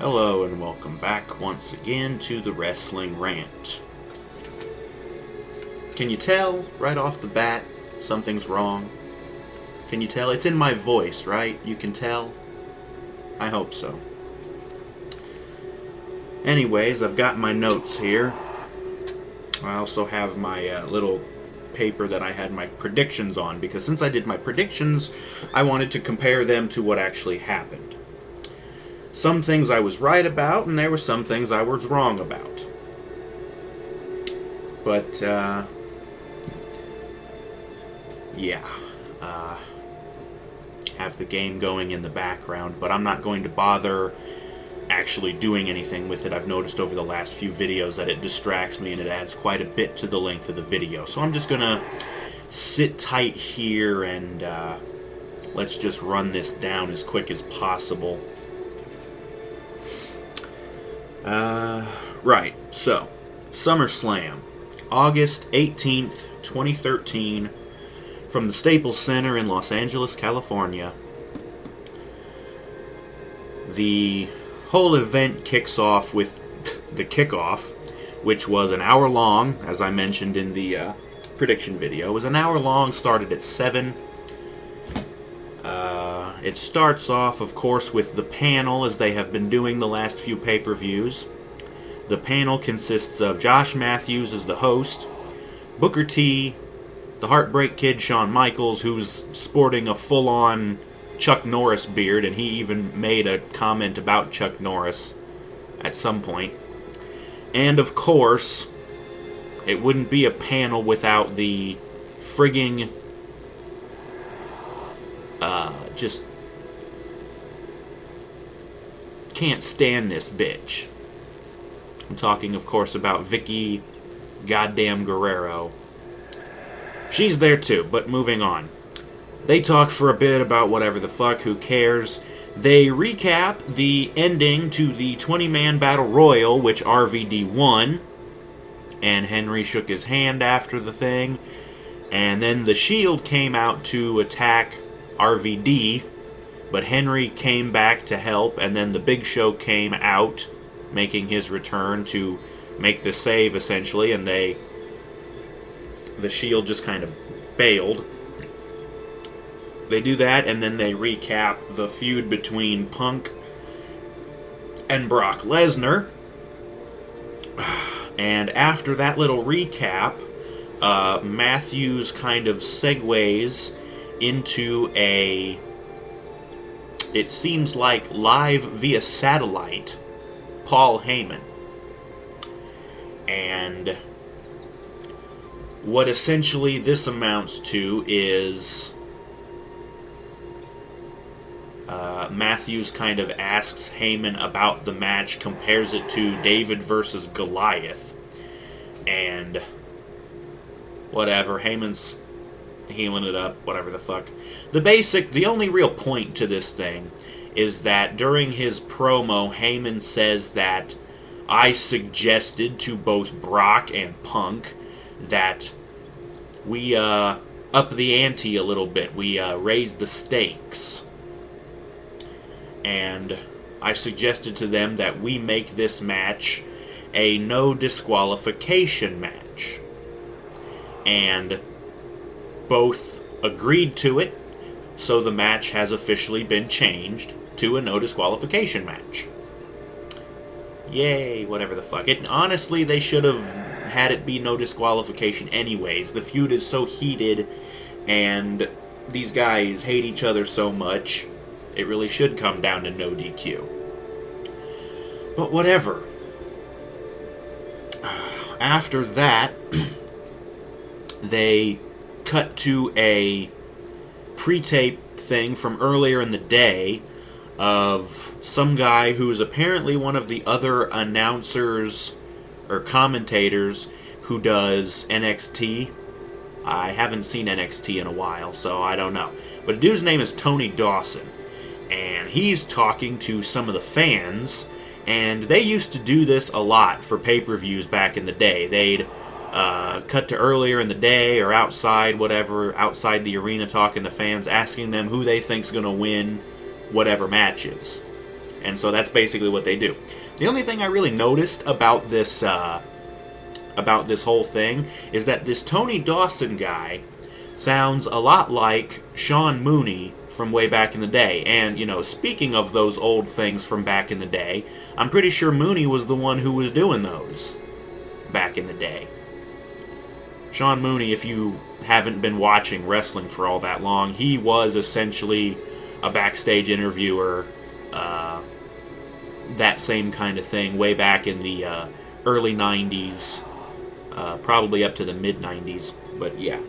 Hello and welcome back once again to the Wrestling Rant. Can you tell right off the bat something's wrong? Can you tell? It's in my voice, right? You can tell? I hope so. Anyways, I've got my notes here. I also have my little paper that I had my predictions on, because since I did my predictions, I wanted to compare them to what actually happened. Some things I was right about, and there were some things I was wrong about. But, yeah. Have the game going in the background, but I'm not going to bother actually doing anything with it. I've noticed over the last few videos that it distracts me and it adds quite a bit to the length of the video. So I'm just gonna sit tight here and let's just run this down as quick as possible. Right, so, SummerSlam, August 18th, 2013, from the Staples Center in Los Angeles, California. The whole event kicks off with the kickoff, which was an hour long, as I mentioned in the prediction video. It was an hour long, started at 7. It starts off, of course, with the panel, as they have been doing the last few pay-per-views. The panel consists of Josh Matthews as the host, Booker T, the Heartbreak Kid Shawn Michaels, who's sporting a full-on Chuck Norris beard, and he even made a comment about Chuck Norris at some point. And, of course, it wouldn't be a panel without the frigging just can't stand this bitch. I'm talking, of course, about Vicky goddamn Guerrero. She's there too, but moving on. They talk for a bit about whatever the fuck, who cares. They recap the ending to the 20-man Battle Royal, which RVD won, and Henry shook his hand after the thing, and then the Shield came out to attack RVD, but Henry came back to help, and then the Big Show came out, making his return to make the save, essentially, and the Shield just kind of bailed. They do that, and then they recap the feud between Punk and Brock Lesnar. And after that little recap, Matthews kind of segues into it seems like live via satellite, Paul Heyman. And what essentially this amounts to is Matthews kind of asks Heyman about the match, compares it to David versus Goliath, and whatever, Heyman's healing it up, whatever the fuck. The only real point to this thing is that during his promo, Heyman says that I suggested to both Brock and Punk that we up the ante a little bit. We raise the stakes. And I suggested to them that we make this match a no disqualification match. And both agreed to it, so the match has officially been changed to a no disqualification match. Yay, whatever the fuck. Honestly, they should have had it be no disqualification anyways. The feud is so heated, and these guys hate each other so much, it really should come down to no DQ. But whatever. After that, they cut to a pre-tape thing from earlier in the day of some guy who is apparently one of the other announcers or commentators who does NXT. I haven't seen NXT in a while, so I don't know. But the dude's name is Tony Dawson, and he's talking to some of the fans, and they used to do this a lot for pay-per-views back in the day. They'd cut to earlier in the day or outside, whatever, outside the arena, talking to fans, asking them who they think's going to win whatever matches. And so that's basically what they do. The only thing I really noticed about this whole thing is that this Tony Dawson guy sounds a lot like Sean Mooney from way back in the day. And, speaking of those old things from back in the day, I'm pretty sure Mooney was the one who was doing those back in the day. Sean Mooney, if you haven't been watching wrestling for all that long, he was essentially a backstage interviewer, that same kind of thing, way back in the early 90s, probably up to the mid-90s, but yeah.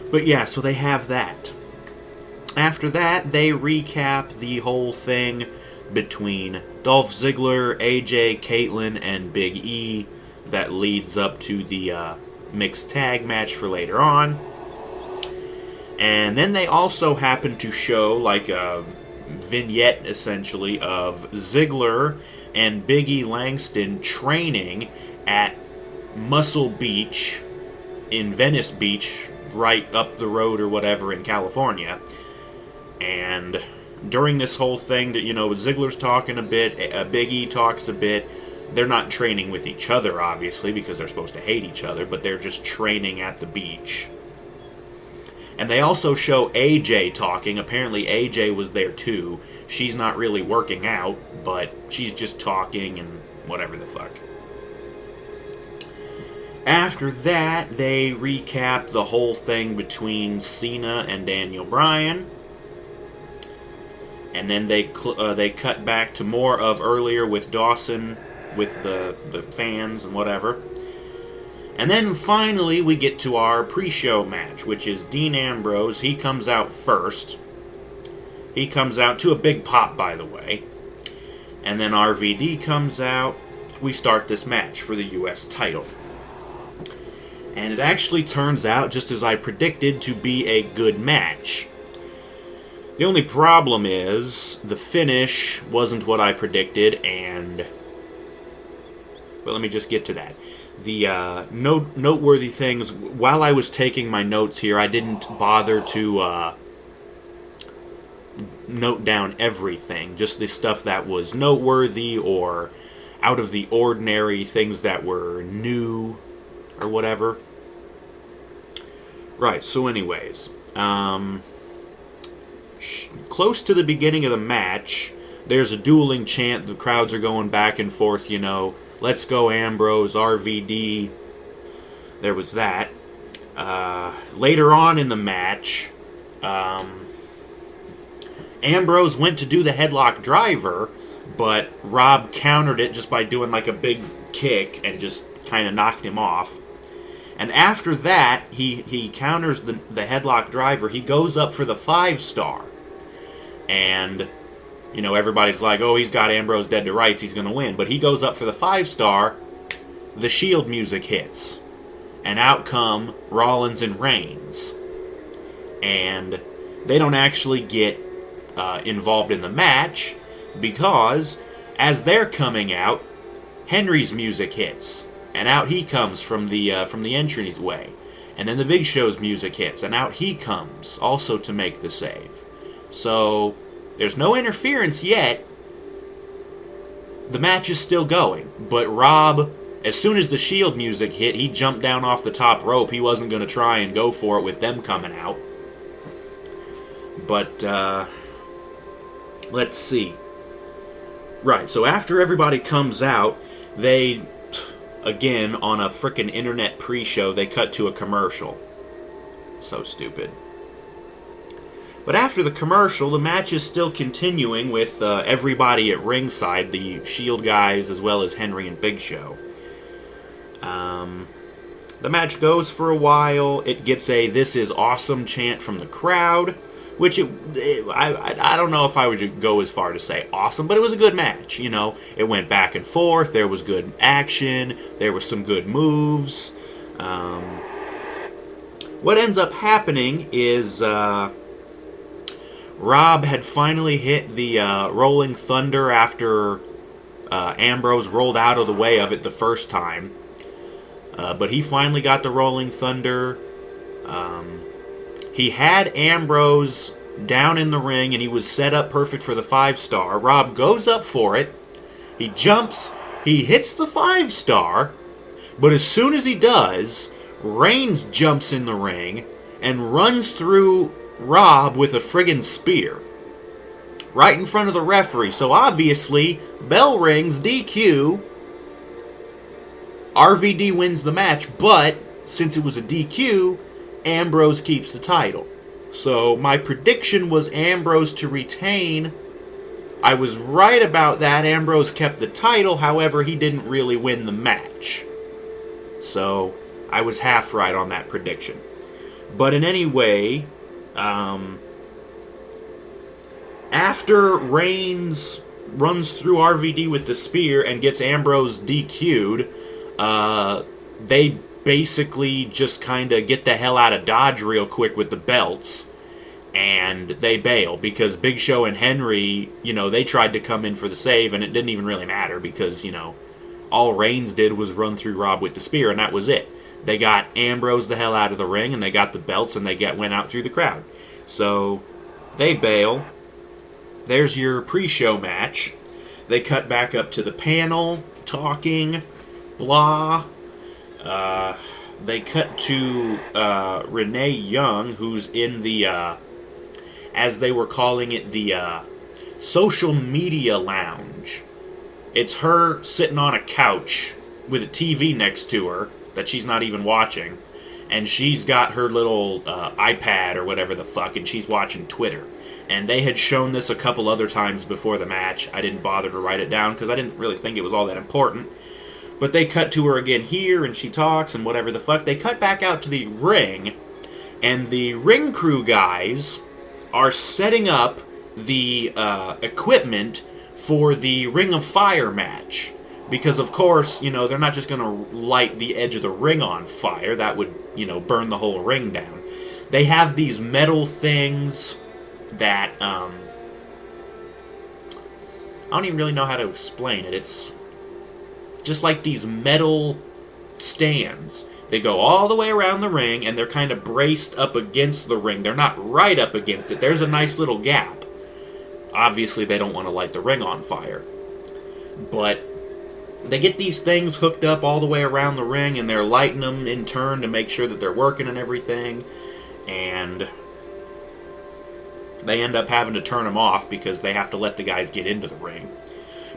But yeah, so they have that. After that, they recap the whole thing between Dolph Ziggler, AJ, Caitlyn, and Big E that leads up to the mixed tag match for later on. And then they also happen to show like a vignette, essentially, of Ziggler and Big E Langston training at Muscle Beach in Venice Beach, right up the road or whatever in California. And during this whole thing, that Ziggler's talking a bit, Big E talks a bit. They're not training with each other, obviously, because they're supposed to hate each other, but they're just training at the beach. And they also show AJ talking. Apparently AJ was there too. She's not really working out, but she's just talking and whatever the fuck. After that, they recap the whole thing between Cena and Daniel Bryan. And then they cut back to more of earlier with Dawson, with the fans and whatever. And then finally we get to our pre-show match, which is Dean Ambrose. He comes out first. He comes out to a big pop, by the way. And then RVD comes out. We start this match for the US title. And it actually turns out, just as I predicted, to be a good match. The only problem is the finish wasn't what I predicted, and... Well, let me just get to that. The noteworthy things, while I was taking my notes here, I didn't bother to note down everything. Just the stuff that was noteworthy or out of the ordinary, things that were new or whatever. Right, so anyways, close to the beginning of the match, there's a dueling chant. The crowds are going back and forth, let's go Ambrose, RVD. There was that. Later on in the match, Ambrose went to do the headlock driver, but Rob countered it just by doing like a big kick and just kind of knocked him off. And after that, he counters the headlock driver. He goes up for the 5-star. And, everybody's like, oh, he's got Ambrose dead to rights, he's going to win. But he goes up for the 5-star. The Shield music hits. And out come Rollins and Reigns. And they don't actually get involved in the match because as they're coming out, Henry's music hits. And out he comes from the entryway. And then the Big Show's music hits, and out he comes, also to make the save. So, there's no interference yet. The match is still going. But Rob, as soon as the Shield music hit, he jumped down off the top rope. He wasn't going to try and go for it with them coming out. But, let's see. Right, so after everybody comes out, they... Again, on a frickin' internet pre-show, they cut to a commercial. So stupid. But after the commercial, the match is still continuing with everybody at ringside, the Shield guys as well as Henry and Big Show. The match goes for a while. It gets a "This is awesome" chant from the crowd, which I don't know if I would go as far to say awesome, but it was a good match, It went back and forth, there was good action, there were some good moves. What ends up happening is Rob had finally hit the Rolling Thunder after Ambrose rolled out of the way of it the first time. But he finally got the Rolling Thunder. He had Ambrose down in the ring, and he was set up perfect for the 5-star. Rob goes up for it. He jumps. He hits the 5-star. But as soon as he does, Reigns jumps in the ring and runs through Rob with a friggin' spear. Right in front of the referee. So obviously, bell rings, DQ. RVD wins the match, but since it was a DQ, Ambrose keeps the title. So my prediction was Ambrose to retain. I was right about that. Ambrose kept the title, however, he didn't really win the match. So I was half right on that prediction. But in any way, after Reigns runs through RVD with the spear and gets Ambrose DQ'd, they basically just kind of get the hell out of Dodge real quick with the belts, and they bail because Big Show and Henry, they tried to come in for the save, and it didn't even really matter because, all Reigns did was run through Rob with the spear, and that was it. They got Ambrose the hell out of the ring, and they got the belts, and they went out through the crowd. So they bail. There's your pre-show match. They cut back up to the panel, talking, blah. They cut to Renee Young, who's in the, as they were calling it, the social media lounge. It's her sitting on a couch with a TV next to her that she's not even watching, and she's got her little iPad or whatever the fuck, and she's watching Twitter. And they had shown this a couple other times before the match. I didn't bother to write it down because I didn't really think it was all that important. But they cut to her again here, and she talks, and whatever the fuck. They cut back out to the ring, and the ring crew guys are setting up the equipment for the Ring of Fire match. Because, of course, they're not just going to light the edge of the ring on fire. That would, burn the whole ring down. They have these metal things that, I don't even really know how to explain it. It's just like these metal stands. They go all the way around the ring, and they're kind of braced up against the ring. They're not right up against it. There's a nice little gap. Obviously, they don't want to light the ring on fire. But they get these things hooked up all the way around the ring, and they're lighting them in turn to make sure that they're working and everything. And they end up having to turn them off because they have to let the guys get into the ring.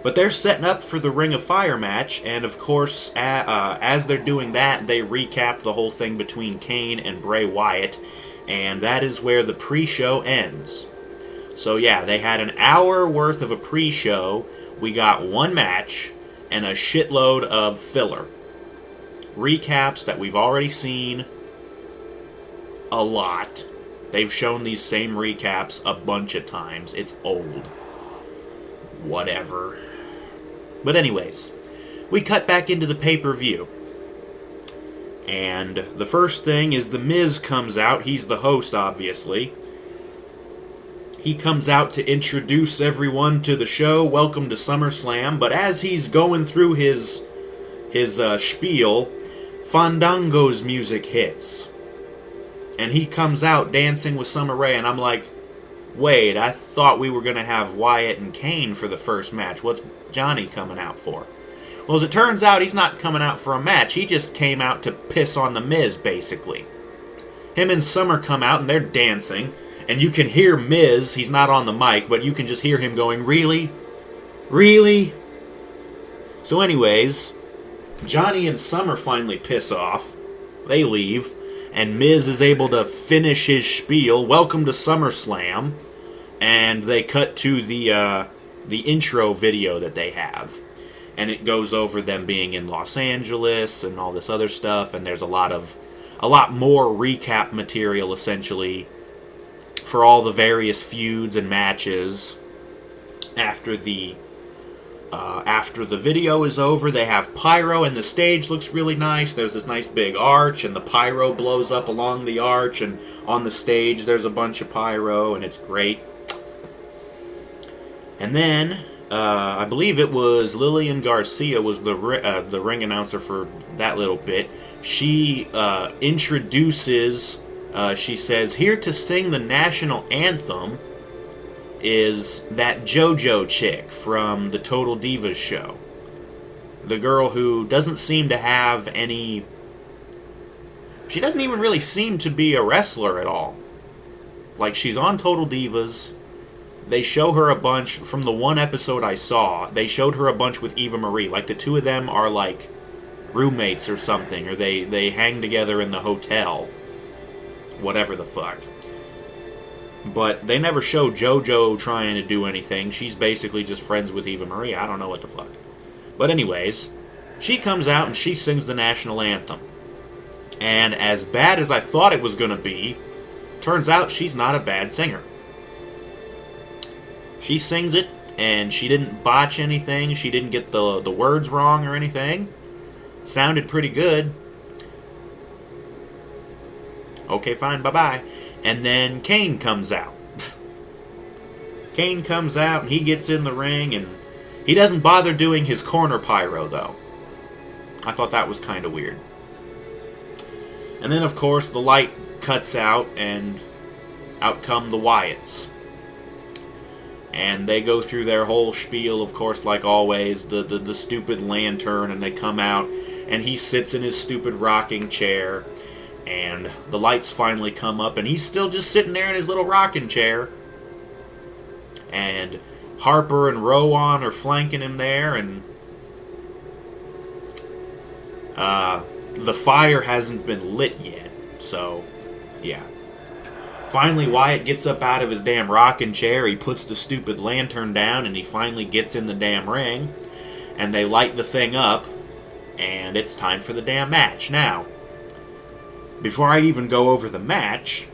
But they're setting up for the Ring of Fire match, and of course, as they're doing that, they recap the whole thing between Kane and Bray Wyatt, and that is where the pre-show ends. So yeah, they had an hour worth of a pre-show. We got one match and a shitload of filler. Recaps that we've already seen a lot. They've shown these same recaps a bunch of times. It's old. Whatever. But anyways, we cut back into the pay-per-view. And the first thing is The Miz comes out. He's the host, obviously. He comes out to introduce everyone to the show. Welcome to SummerSlam. But as he's going through his spiel, Fandango's music hits. And he comes out dancing with Summer Rae, and I'm like, wait, I thought we were going to have Wyatt and Kane for the first match. What's Johnny coming out for? Well, as it turns out, he's not coming out for a match. He just came out to piss on The Miz, basically. Him and Summer come out, and they're dancing. And you can hear Miz, he's not on the mic, but you can just hear him going, really? Really? So anyways, Johnny and Summer finally piss off. They leave. And Miz is able to finish his spiel. Welcome to SummerSlam. And they cut to the intro video that they have. And it goes over them being in Los Angeles and all this other stuff. And there's a lot more recap material, essentially, for all the various feuds and matches. After the video is over, they have pyro, and the stage looks really nice. There's this nice big arch, and the pyro blows up along the arch, and on the stage there's a bunch of pyro, and it's great. And then, I believe it was Lillian Garcia was the ring announcer for that little bit. She introduces She says, here to sing the national anthem is that JoJo chick from the Total Divas show. The girl who doesn't seem to have any... She doesn't even really seem to be a wrestler at all. Like, she's on Total Divas. They show her a bunch, from the one episode I saw, they showed her a bunch with Eva Marie. Like, the two of them are, like, roommates or something, or they hang together in the hotel. Whatever the fuck. But they never show JoJo trying to do anything. She's basically just friends with Eva Marie. I don't know what the fuck. But anyways, she comes out and she sings the national anthem. And as bad as I thought it was going to be, turns out she's not a bad singer. She sings it, and she didn't botch anything. She didn't get the words wrong or anything. Sounded pretty good. Okay, fine, bye-bye. And then Kane comes out. Kane comes out, and he gets in the ring, and he doesn't bother doing his corner pyro, though. I thought that was kind of weird. And then, of course, the light cuts out, and out come the Wyatts. And they go through their whole spiel, of course, like always, the stupid lantern, and they come out, and he sits in his stupid rocking chair, and the lights finally come up, and he's still just sitting there in his little rocking chair. And Harper and Rowan are flanking him there, and the fire hasn't been lit yet, so yeah. Finally, Wyatt gets up out of his damn rocking chair, he puts the stupid lantern down, and he finally gets in the damn ring, and they light the thing up, and it's time for the damn match. Now, before I even go over the match,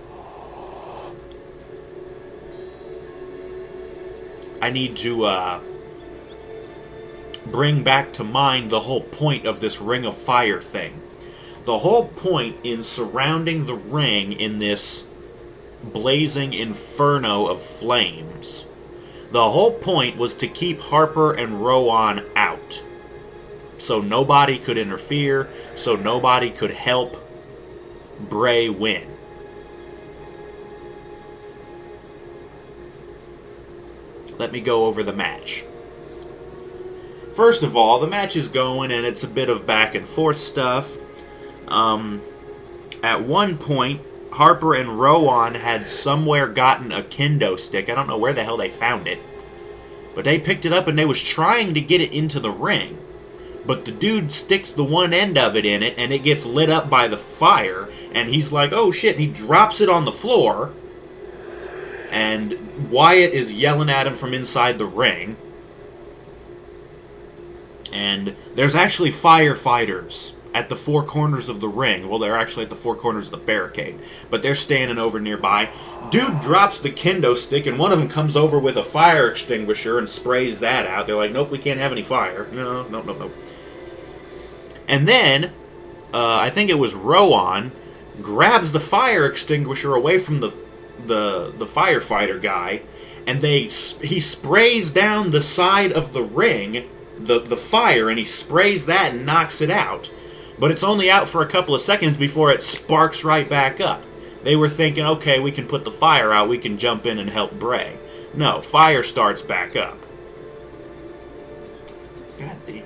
I need to bring back to mind the whole point of this Ring of Fire thing. The whole point in surrounding the ring in this blazing inferno of flames, the whole point was to keep Harper and Rowan out. So nobody could interfere, so nobody could help Bray win. Let me go over the match. First of all, the match is going, and it's a bit of back and forth stuff. At one point, Harper and Rowan had somewhere gotten a kendo stick. I don't know where the hell they found it. But they picked it up and they was trying to get it into the ring. But the dude sticks the one end of it in it, and it gets lit up by the fire. And he's like, oh shit, and he drops it on the floor. And Wyatt is yelling at him from inside the ring. And there's actually firefighters at the four corners of the ring. Well, they're actually at the four corners of the barricade. But they're standing over nearby. Dude drops the kendo stick, and one of them comes over with a fire extinguisher and sprays that out. They're like, nope, we can't have any fire. No. And then, I think it was Rowan, grabs the fire extinguisher away from the firefighter guy, and he sprays down the side of the ring, the fire, and he sprays that and knocks it out. But it's only out for a couple of seconds before it sparks right back up. They were thinking, okay, we can put the fire out, we can jump in and help Bray. No, fire starts back up. God damn.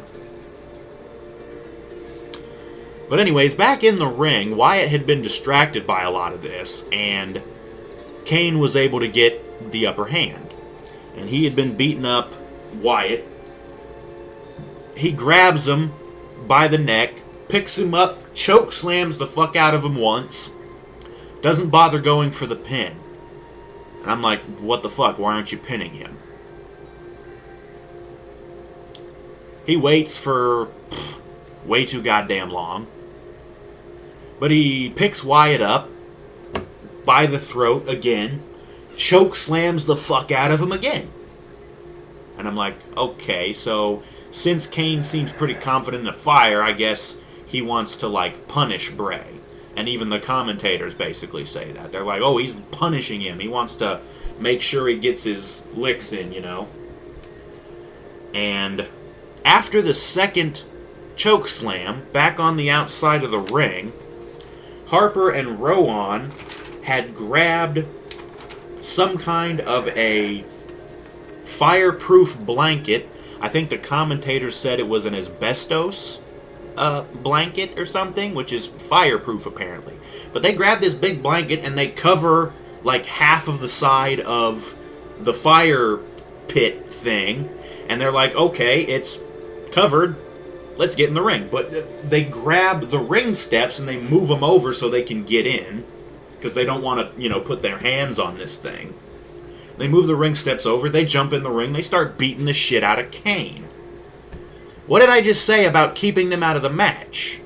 But anyways, back in the ring, Wyatt had been distracted by a lot of this, and Kane was able to get the upper hand. And he had been beating up Wyatt. He grabs him by the neck, picks him up, choke slams the fuck out of him once, doesn't bother going for the pin. And I'm like, what the fuck, why aren't you pinning him? He waits for way too goddamn long. But he picks Wyatt up by the throat again, choke slams the fuck out of him again. And I'm like, okay, so since Kane seems pretty confident in the fire, I guess he wants to, like, punish Bray. And even the commentators basically say that. They're like, oh, he's punishing him. He wants to make sure he gets his licks in, you know. And after the second choke slam, back on the outside of the ring, Harper and Rowan had grabbed some kind of a fireproof blanket. I think the commentators said it was an asbestos blanket or something, which is fireproof apparently. But they grab this big blanket and they cover like half of the side of the fire pit thing, and they're like, okay, it's covered, let's get in the ring. But they grab the ring steps and they move them over so they can get in, because they don't want to, put their hands on this thing. They move the ring steps over, they jump in the ring, they start beating the shit out of Kane. What did I just say about keeping them out of the match?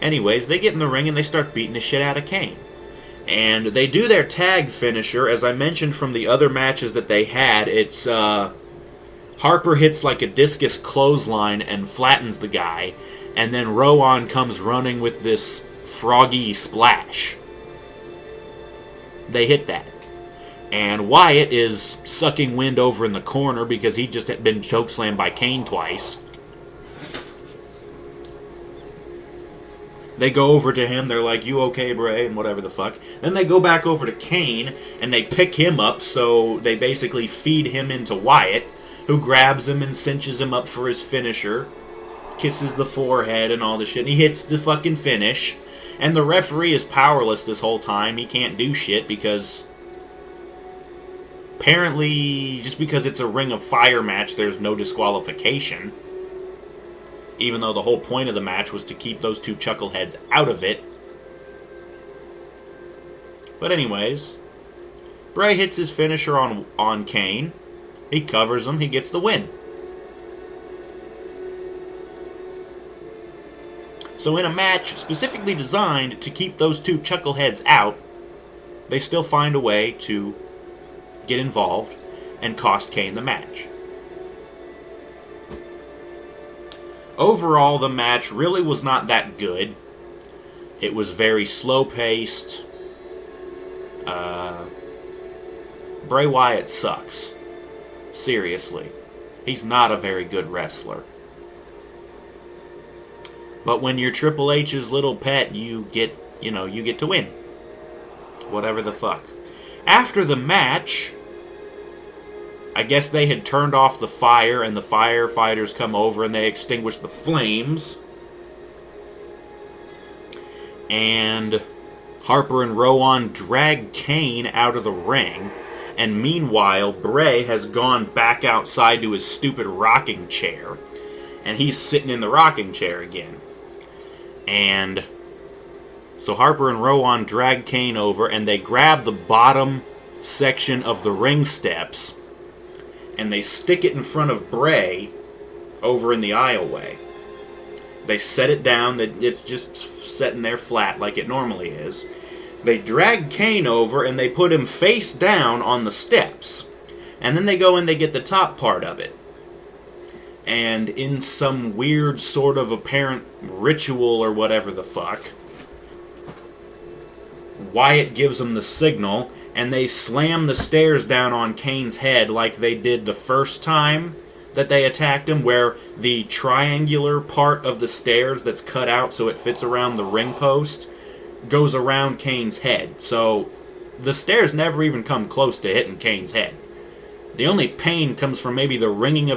Anyways, they get in the ring and they start beating the shit out of Kane. And they do their tag finisher. As I mentioned from the other matches that they had, it's Harper hits like a discus clothesline and flattens the guy, and then Rowan comes running with this froggy splash. They hit that. And Wyatt is sucking wind over in the corner because he just had been chokeslammed by Kane twice. They go over to him, they're like, you okay, Bray, and whatever the fuck. Then they go back over to Kane, and they pick him up, so they basically feed him into Wyatt, who grabs him and cinches him up for his finisher, kisses the forehead and all this shit, and he hits the fucking finish. And the referee is powerless this whole time. He can't do shit because apparently just because it's a Ring of Fire match, there's no disqualification. Even though the whole point of the match was to keep those two chuckleheads out of it. But anyways, Bray hits his finisher on Kane. He covers him. He gets the win. So in a match specifically designed to keep those two chuckleheads out, they still find a way to get involved and cost Kane the match. Overall, the match really was not that good. It was very slow-paced. Bray Wyatt sucks. Seriously. He's not a very good wrestler. But when you're Triple H's little pet, you get to win. Whatever the fuck. After the match, I guess they had turned off the fire, and the firefighters come over and they extinguish the flames. And Harper and Rowan drag Kane out of the ring. And meanwhile, Bray has gone back outside to his stupid rocking chair. And he's sitting in the rocking chair again. And so Harper and Rowan drag Kane over, and they grab the bottom section of the ring steps, and they stick it in front of Bray over in the aisleway. They set it down, it's just sitting there flat like it normally is. They drag Kane over, and they put him face down on the steps. And then they go and they get the top part of it. And in some weird sort of apparent ritual or whatever the fuck, Wyatt gives them the signal, and they slam the stairs down on Kane's head like they did the first time that they attacked him, where the triangular part of the stairs that's cut out so it fits around the ring post goes around Kane's head. So the stairs never even come close to hitting Kane's head. The only pain comes from maybe the ringing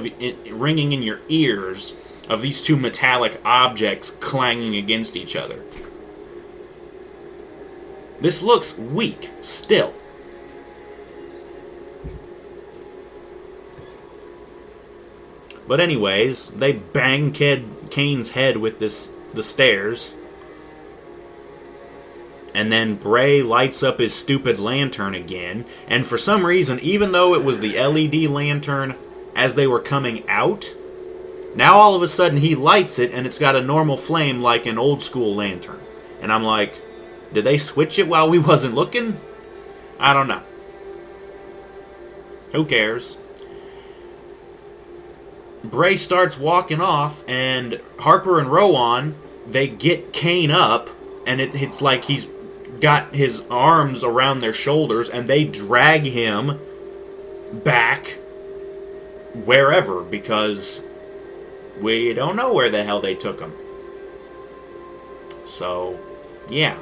in your ears of these two metallic objects clanging against each other. This looks weak still. But anyways, they bang Kane's head with the stairs. And then Bray lights up his stupid lantern again. And for some reason, even though it was the LED lantern as they were coming out, now all of a sudden he lights it and it's got a normal flame like an old school lantern. And I'm like, did they switch it while we wasn't looking? I don't know. Who cares? Bray starts walking off, and Harper and Rowan, they get Kane up, and it's like he's got his arms around their shoulders, and they drag him back wherever, because we don't know where the hell they took him. So, yeah.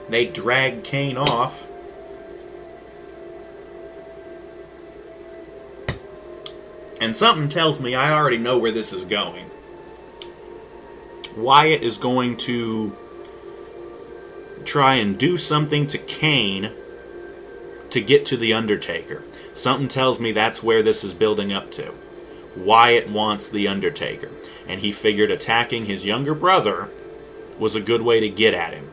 They drag Kane off. And something tells me I already know where this is going. Wyatt is going to try and do something to Kane to get to The Undertaker. Something tells me that's where this is building up to. Wyatt wants The Undertaker, and he figured attacking his younger brother was a good way to get at him.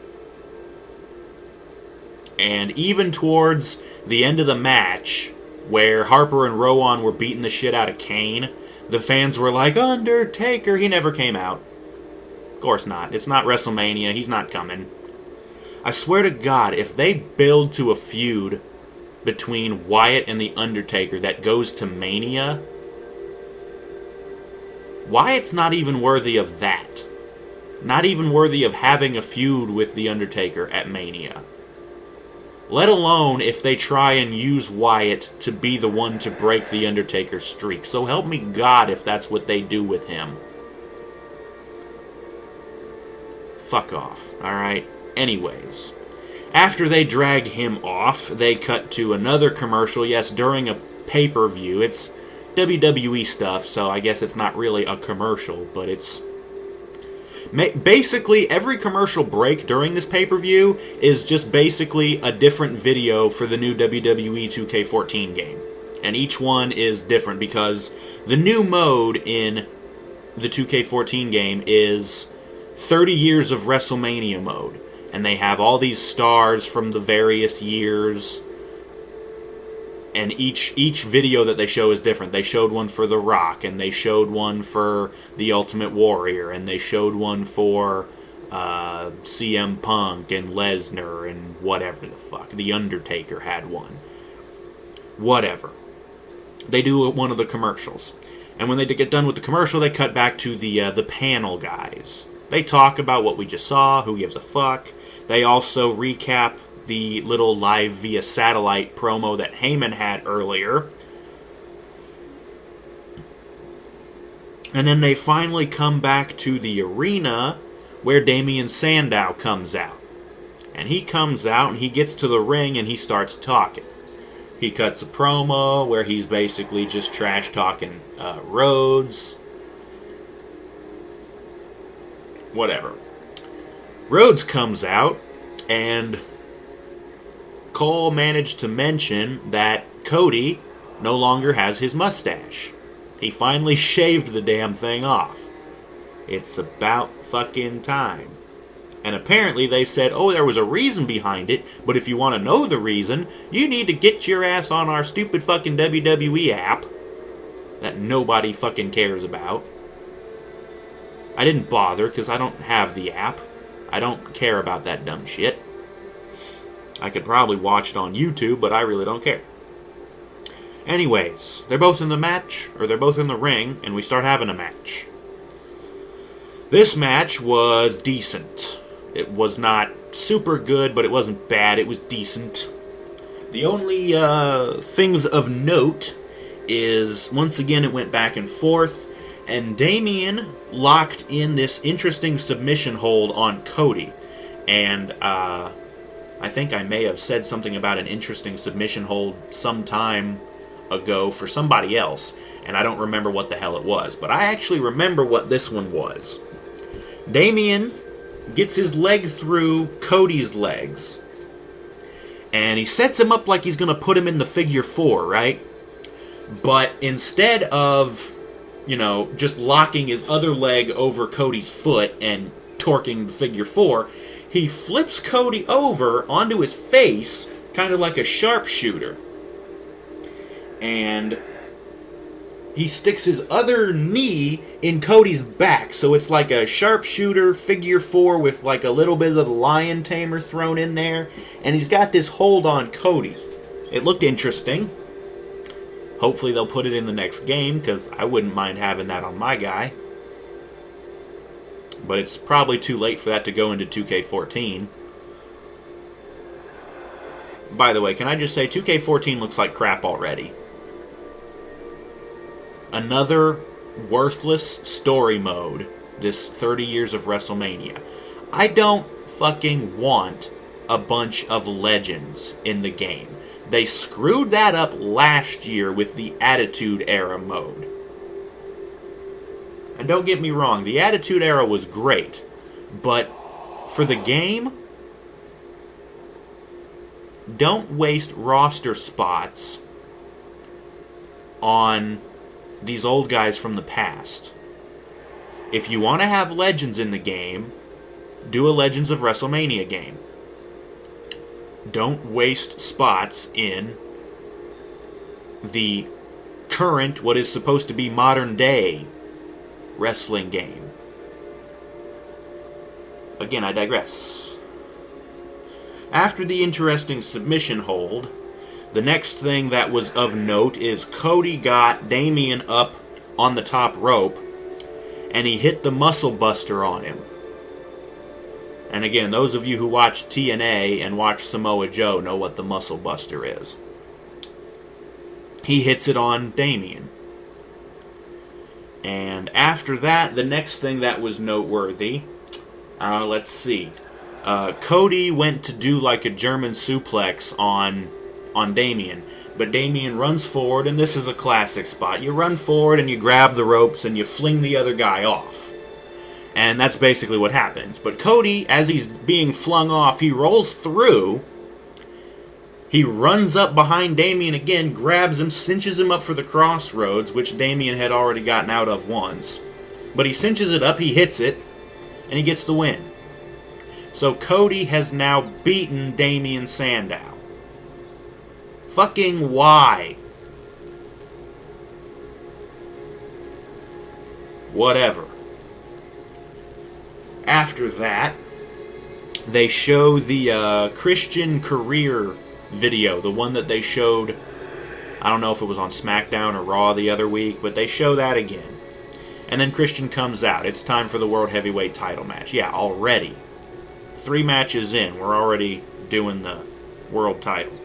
And even towards the end of the match, where Harper and Rowan were beating the shit out of Kane, the fans were like, Undertaker! He never came out. Of course not. It's not WrestleMania. He's not coming. I swear to God, if they build to a feud between Wyatt and The Undertaker that goes to Mania, Wyatt's not even worthy of that. Not even worthy of having a feud with The Undertaker at Mania. Let alone if they try and use Wyatt to be the one to break The Undertaker's streak. So help me God if that's what they do with him. Fuck off, alright? Anyways, after they drag him off, they cut to another commercial. Yes, during a pay-per-view. It's WWE stuff, so I guess it's not really a commercial, but it's... Basically, every commercial break during this pay-per-view is just basically a different video for the new WWE 2K14 game. And each one is different because the new mode in the 2K14 game is 30 years of WrestleMania mode. And they have all these stars from the various years. And each video that they show is different. They showed one for The Rock, and they showed one for The Ultimate Warrior, and they showed one for CM Punk and Lesnar and whatever the fuck. The Undertaker had one. Whatever. They do one of the commercials. And when they get done with the commercial, they cut back to the panel guys. They talk about what we just saw, who gives a fuck. They also recap the little live via satellite promo that Heyman had earlier. And then they finally come back to the arena where Damien Sandow comes out. And he comes out and he gets to the ring and he starts talking. He cuts a promo where he's basically just trash talking Rhodes. Whatever. Rhodes comes out and Cole managed to mention that Cody no longer has his mustache. He finally shaved the damn thing off. It's about fucking time. And apparently they said, oh, there was a reason behind it, but if you want to know the reason, you need to get your ass on our stupid fucking WWE app that nobody fucking cares about. I didn't bother because I don't have the app. I don't care about that dumb shit. I could probably watch it on YouTube, but I really don't care. Anyways, they're both in the match, or they're both in the ring, and we start having a match. This match was decent. It was not super good, but it wasn't bad. It was decent. The only things of note is, once again, it went back and forth, and Damien locked in this interesting submission hold on Cody. And, I think I may have said something about an interesting submission hold some time ago for somebody else, and I don't remember what the hell it was. But I actually remember what this one was. Damien gets his leg through Cody's legs, and he sets him up like he's going to put him in the figure four, right? But instead of, just locking his other leg over Cody's foot and torquing the figure four, he flips Cody over onto his face, kind of like a sharpshooter. And he sticks his other knee in Cody's back, so it's like a sharpshooter figure four with like a little bit of the lion tamer thrown in there. And he's got this hold on Cody. It looked interesting. Hopefully they'll put it in the next game, because I wouldn't mind having that on my guy. But it's probably too late for that to go into 2K14. By the way, can I just say 2K14 looks like crap already? another worthless story mode this 30 years of WrestleMania. I don't fucking want a bunch of legends in the game. They screwed that up last year with the Attitude Era mode. And don't get me wrong, the Attitude Era was great, but for the game, don't waste roster spots on these old guys from the past. If you want to have legends in the game, do a Legends of WrestleMania game. Don't waste spots in the current, what is supposed to be modern day wrestling game. Again, I digress. After the interesting submission hold, the next thing that was of note is Cody got Damian up on the top rope, and he hit the Muscle Buster on him. And again, those of you who watch TNA and watch Samoa Joe know what the Muscle Buster is. He hits it on Damian. And after that, the next thing that was noteworthy, let's see. Cody went to do like a German suplex on Damian. But Damian runs forward, and this is a classic spot. You run forward and you grab the ropes and you fling the other guy off. And that's basically what happens. But Cody, as he's being flung off, he rolls through. He runs up behind Damian again, grabs him, cinches him up for the crossroads, which Damian had already gotten out of once. But he cinches it up, he hits it, and he gets the win. So Cody has now beaten Damian Sandow. Fucking why? Whatever. After that, they show the Christian career video, the one that they showed, I don't know if it was on SmackDown or Raw the other week, but they show that again. And then Christian comes out. It's time for the World Heavyweight title match. Yeah, already. 3 matches in, we're already doing the world title.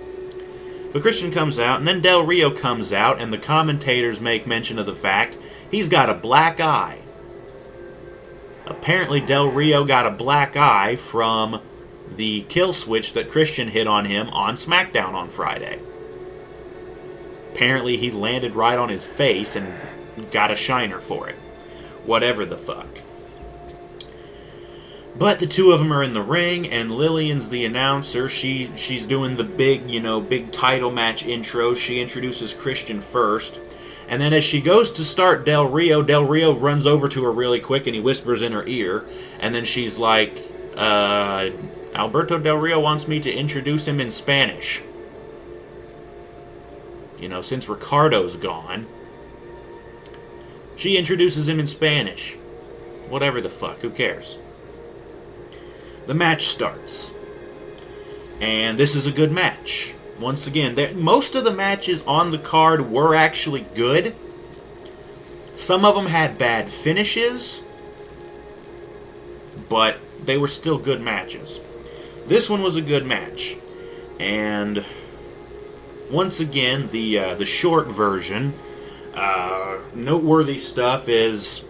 But Christian comes out, and then Del Rio comes out, and the commentators make mention of the fact he's got a black eye. Apparently Del Rio got a black eye from the kill switch that Christian hit on him on SmackDown on Friday. Apparently he landed right on his face and got a shiner for it. Whatever the fuck. But the two of them are in the ring, and Lillian's the announcer. She's doing the big title match intro. She introduces Christian first. And then as she goes to start Del Rio runs over to her really quick and he whispers in her ear. And then she's like, Alberto Del Rio wants me to introduce him in Spanish. Since Ricardo's gone. She introduces him in Spanish. Whatever the fuck, who cares? The match starts. And this is a good match. Once again, most of the matches on the card were actually good. Some of them had bad finishes, but they were still good matches. This one was a good match. And once again, the short version, noteworthy stuff is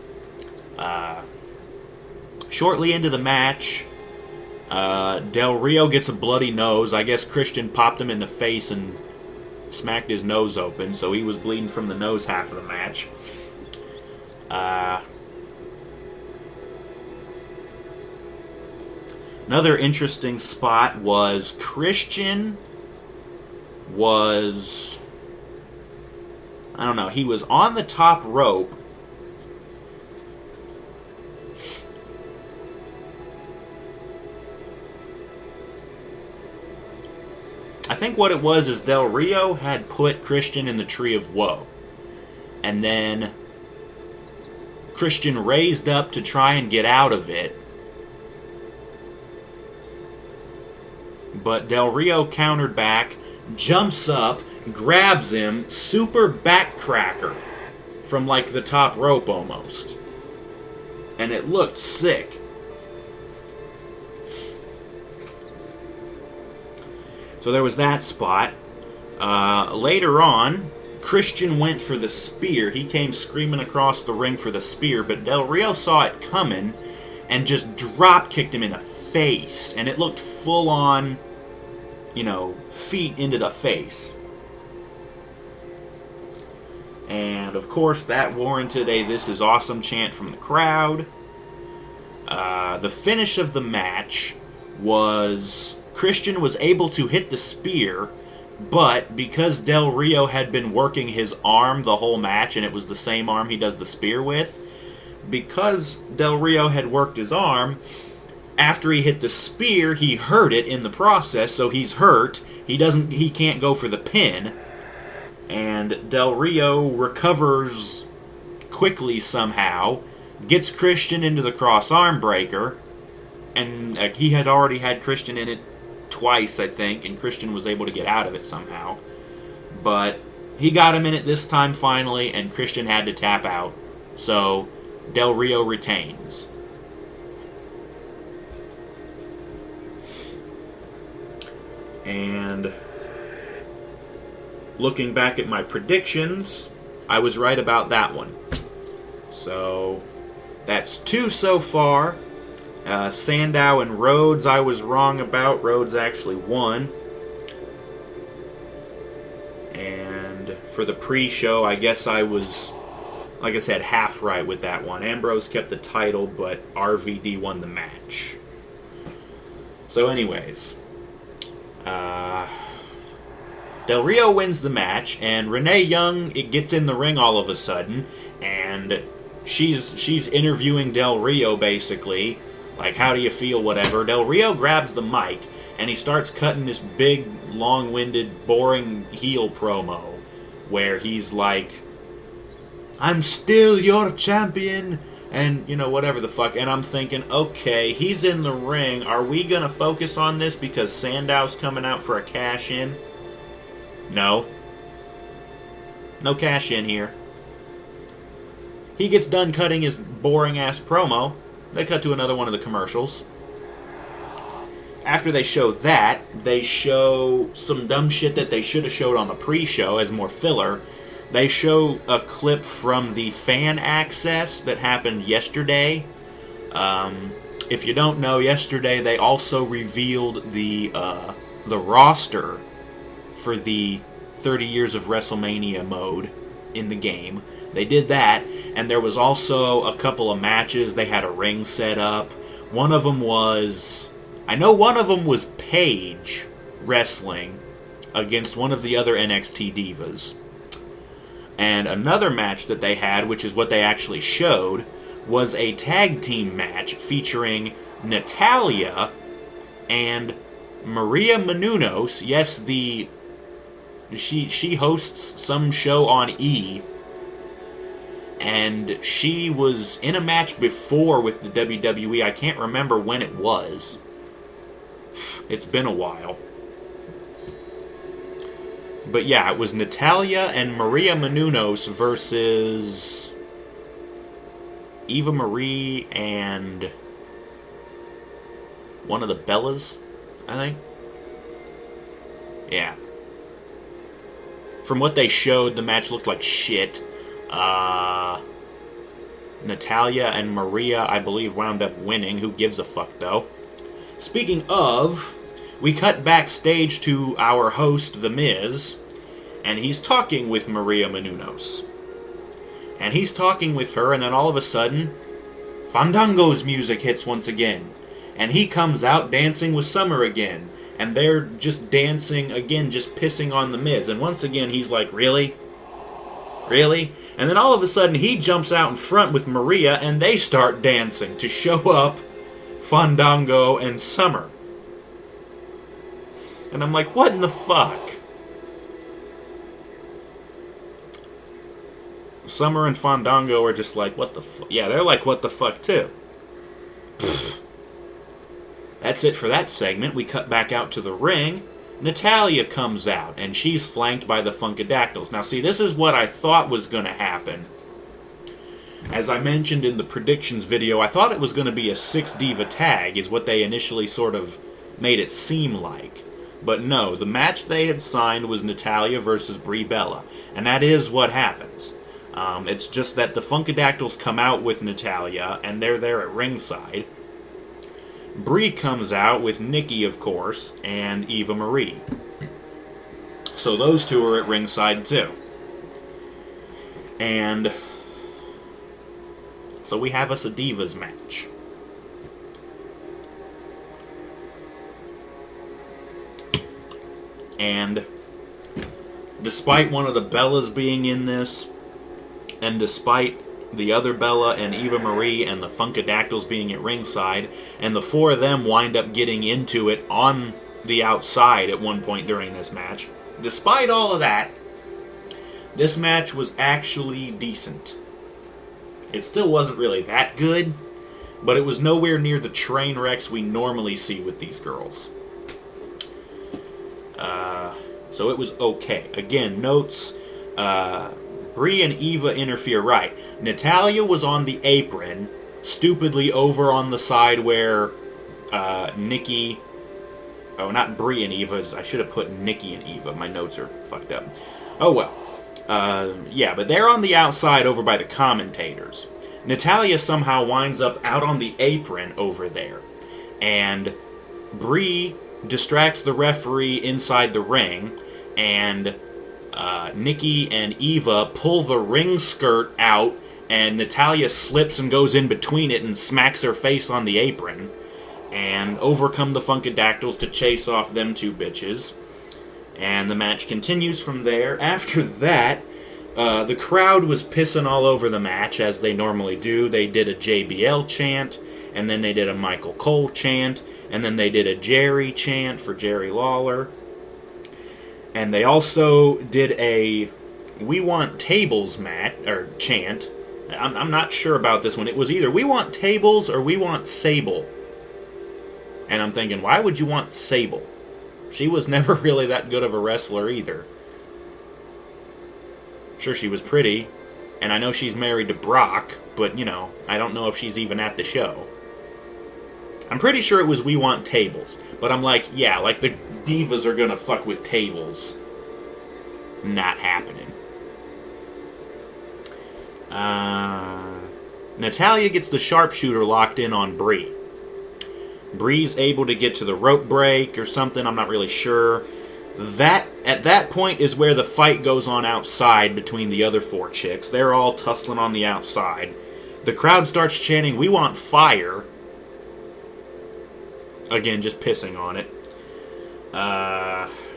shortly into the match, Del Rio gets a bloody nose. I guess Christian popped him in the face and smacked his nose open, so he was bleeding from the nose half of the match. Another interesting spot was Christian was, I don't know, he was on the top rope. I think what it was is Del Rio had put Christian in the Tree of Woe. And then Christian raised up to try and get out of it. But Del Rio countered back, jumps up, grabs him, super backcracker from like the top rope almost. And it looked sick. So there was that spot. Later on, Christian went for the spear. He came screaming across the ring for the spear, but Del Rio saw it coming and just drop-kicked him in the face. And it looked full-on, feet into the face. And, of course, that warranted a "This is awesome" chant from the crowd. The finish of the match was Christian was able to hit the spear, but because Del Rio had been working his arm the whole match, and it was the same arm he does the spear with, because Del Rio had worked his arm, after he hit the spear, he hurt it in the process, so he's hurt. He can't go for the pin. And Del Rio recovers quickly somehow, gets Christian into the cross arm breaker, and he had already had Christian in it twice, I think, and Christian was able to get out of it somehow. But he got him in it this time finally, and Christian had to tap out. So Del Rio retains. And looking back at my predictions, I was right about that one. So that's 2 so far. Sandow and Rhodes I was wrong about. Rhodes actually won. And for the pre-show, I guess I was, like I said, half right with that one. Ambrose kept the title, but RVD won the match. So anyways, Del Rio wins the match, and Renee Young gets in the ring all of a sudden, and she's interviewing Del Rio basically, like, how do you feel, whatever. Del Rio grabs the mic, and he starts cutting this big, long-winded, boring heel promo, where he's like, "I'm still your champion," and, whatever the fuck. And I'm thinking, okay, he's in the ring. Are we going to focus on this because Sandow's coming out for a cash-in? No. No cash-in here. He gets done cutting his boring-ass promo. They cut to another one of the commercials. After they show that, they show some dumb shit that they should have showed on the pre-show as more filler. They show a clip from the fan access that happened yesterday. If you don't know, yesterday they also revealed the roster for the 30 Years of WrestleMania mode in the game. They did that, and there was also a couple of matches. They had a ring set up. One of them was Paige wrestling against one of the other NXT divas. And another match that they had, which is what they actually showed, was a tag team match featuring Natalya and Maria Menounos. Yes, she hosts some show on E. And she was in a match before with the WWE. I can't remember when it was. It's been a while. But yeah, it was Natalya and Maria Menounos versus Eva Marie and one of the Bellas, I think. Yeah. From what they showed, the match looked like shit. Natalya and Maria, I believe, wound up winning. Who gives a fuck, though? Speaking of, we cut backstage to our host, The Miz, and he's talking with Maria Menounos. And he's talking with her, and then all of a sudden, Fandango's music hits once again. And he comes out dancing with Summer again. And they're just dancing again, just pissing on The Miz. And once again, he's like, really? Really? And then all of a sudden, he jumps out in front with Maria, and they start dancing to show up Fandango and Summer. And I'm like, what in the fuck? Summer and Fandango are just like, what the fuck? Yeah, they're like, what the fuck, too. Pfft. That's it for that segment. We cut back out to the ring. Natalya comes out, and she's flanked by the Funkadactyls. Now, see, this is what I thought was going to happen. As I mentioned in the predictions video, I thought it was going to be a 6-diva tag, is what they initially sort of made it seem like. But no, the match they had signed was Natalya versus Brie Bella. And that is what happens. It's just that the Funkadactyls come out with Natalya, and they're there at ringside. Brie comes out with Nikki, of course, and Eva Marie. So those two are at ringside, too. And so we have us a Divas match. And despite one of the Bellas being in this, and despite the other Bella and Eva Marie and the Funkadactyls being at ringside, and the four of them wind up getting into it on the outside at one point during this match, despite all of that, this match was actually decent. It still wasn't really that good, but it was nowhere near the train wrecks we normally see with these girls. So it was okay. Again, notes, Brie and Eva interfere right. Natalya was on the apron, stupidly over on the side where Nikki... Oh, not Brie and Eva. I should have put Nikki and Eva. My notes are fucked up. Oh, well. Yeah, but they're on the outside over by the commentators. Natalya somehow winds up out on the apron over there. And Brie distracts the referee inside the ring. And Nikki and Eva pull the ring skirt out. And Natalya slips and goes in between it and smacks her face on the apron. And overcome the Funkadactyls to chase off them two bitches. And the match continues from there. After that, the crowd was pissing all over the match, as they normally do. They did a JBL chant, and then they did a Michael Cole chant, and then they did a Jerry chant for Jerry Lawler. And they also did a We Want Tables chant. I'm not sure about this one. It was either We Want Tables or We Want Sable. And I'm thinking, why would you want Sable? She was never really that good of a wrestler either. Sure, she was pretty, and I know she's married to Brock, but, you know, I don't know if she's even at the show. I'm pretty sure it was We Want Tables, but I'm like, yeah, like the divas are gonna fuck with tables. Not happening. Natalya gets the sharpshooter locked in on Brie. Brie's able to get to the rope break or something, I'm not really sure. At that point is where the fight goes on outside between the other four chicks. They're all tussling on the outside. The crowd starts chanting, "We want fire." Again, just pissing on it.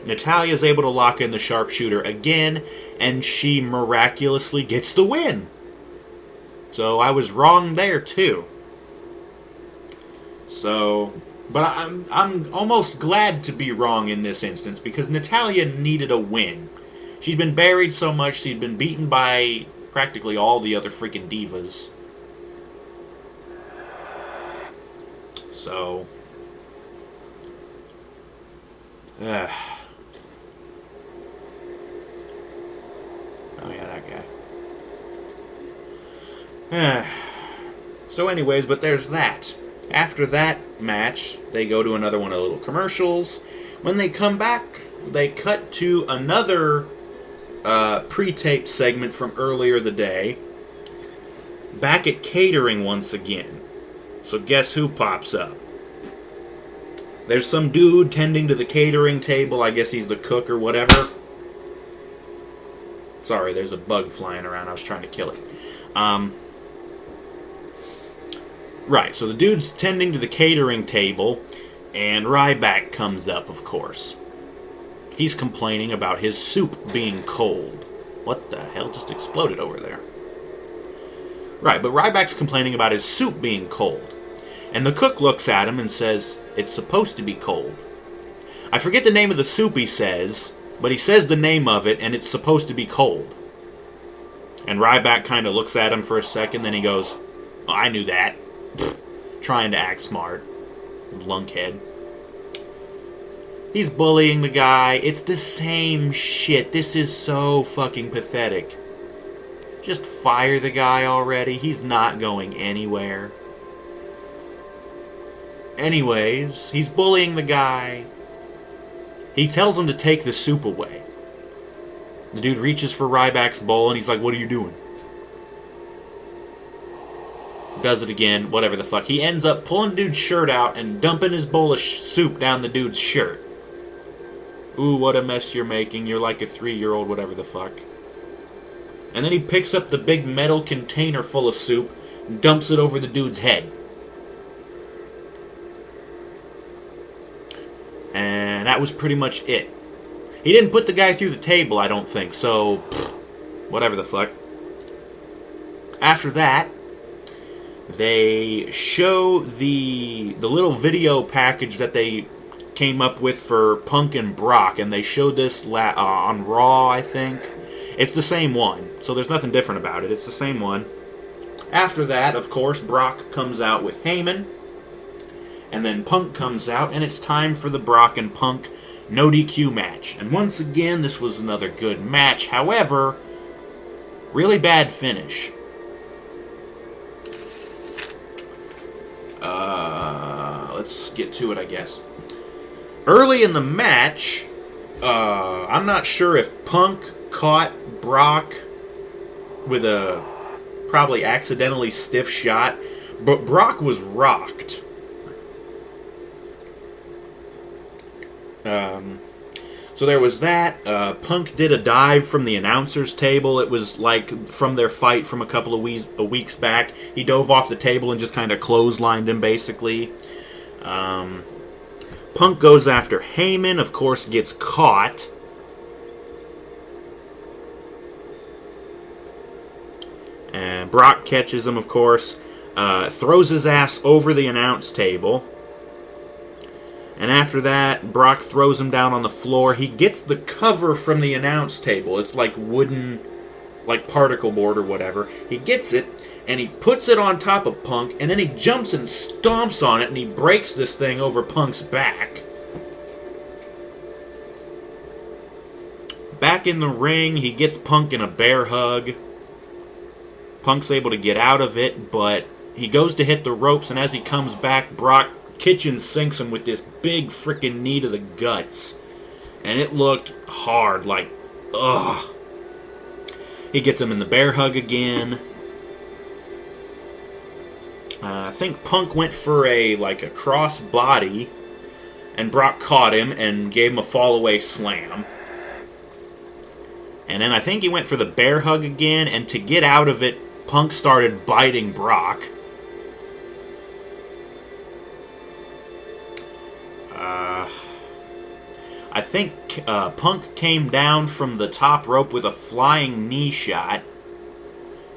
Natalya's able to lock in the sharpshooter again, and she miraculously gets the win. So I was wrong there too. So, but I'm almost glad to be wrong in this instance, because Natalya needed a win. She's been buried so much, she's been beaten by practically all the other freaking divas. So, oh yeah, that guy. So anyways, but there's that. After that match, they go to another one of the little commercials. When they come back, they cut to another pre-taped segment from earlier the day. Back at catering once again. So guess who pops up? There's some dude tending to the catering table. I guess he's the cook or whatever. Sorry, there's a bug flying around. I was trying to kill it. Right, so the dude's tending to the catering table, and Ryback comes up, of course. He's complaining about his soup being cold. What the hell just exploded over there? Right, but Ryback's complaining about his soup being cold. And the cook looks at him and says, "It's supposed to be cold." I forget the name of the soup he says, but he says the name of it, and it's supposed to be cold. And Ryback kind of looks at him for a second, then he goes, "Oh, I knew that." Trying to act smart. Lunkhead. He's bullying the guy. It's the same shit. This is so fucking pathetic. Just fire the guy already. He's not going anywhere. Anyways, he's bullying the guy. He tells him to take the soup away. The dude reaches for Ryback's bowl, and he's like, what are you doing? Does it again, whatever the fuck. He ends up pulling the dude's shirt out and dumping his bowl of soup down the dude's shirt. Ooh, what a mess you're making. You're like a 3-year-old, whatever the fuck. And then he picks up the big metal container full of soup and dumps it over the dude's head. And that was pretty much it. He didn't put the guy through the table, I don't think, so whatever the fuck. After that, they show the little video package that they came up with for Punk and Brock, and they showed this on Raw, I think. It's the same one, so there's nothing different about it. It's the same one. After that, of course, Brock comes out with Heyman, and then Punk comes out, and it's time for the Brock and Punk no DQ match. And once again, this was another good match. However, really bad finish. Let's get to it, I guess. Early in the match, I'm not sure if Punk caught Brock with a probably accidentally stiff shot, but Brock was rocked. So there was that. Punk did a dive from the announcer's table. It was like from their fight from a couple of weeks back. He dove off the table and just kind of clotheslined him, basically. Punk goes after Heyman, of course, gets caught. And Brock catches him, of course, throws his ass over the announce table. And after that, Brock throws him down on the floor. He gets the cover from the announce table. It's like wooden, like particle board or whatever. He gets it, and he puts it on top of Punk, and then he jumps and stomps on it, and he breaks this thing over Punk's back. Back in the ring, he gets Punk in a bear hug. Punk's able to get out of it, but he goes to hit the ropes, and as he comes back, Brock kitchen sinks him with this big freaking knee to the guts. And it looked hard, like, ugh. He gets him in the bear hug again. I think Punk went for a cross body, and Brock caught him and gave him a fall-away slam. And then I think he went for the bear hug again, and to get out of it, Punk started biting Brock. I think Punk came down from the top rope with a flying knee shot.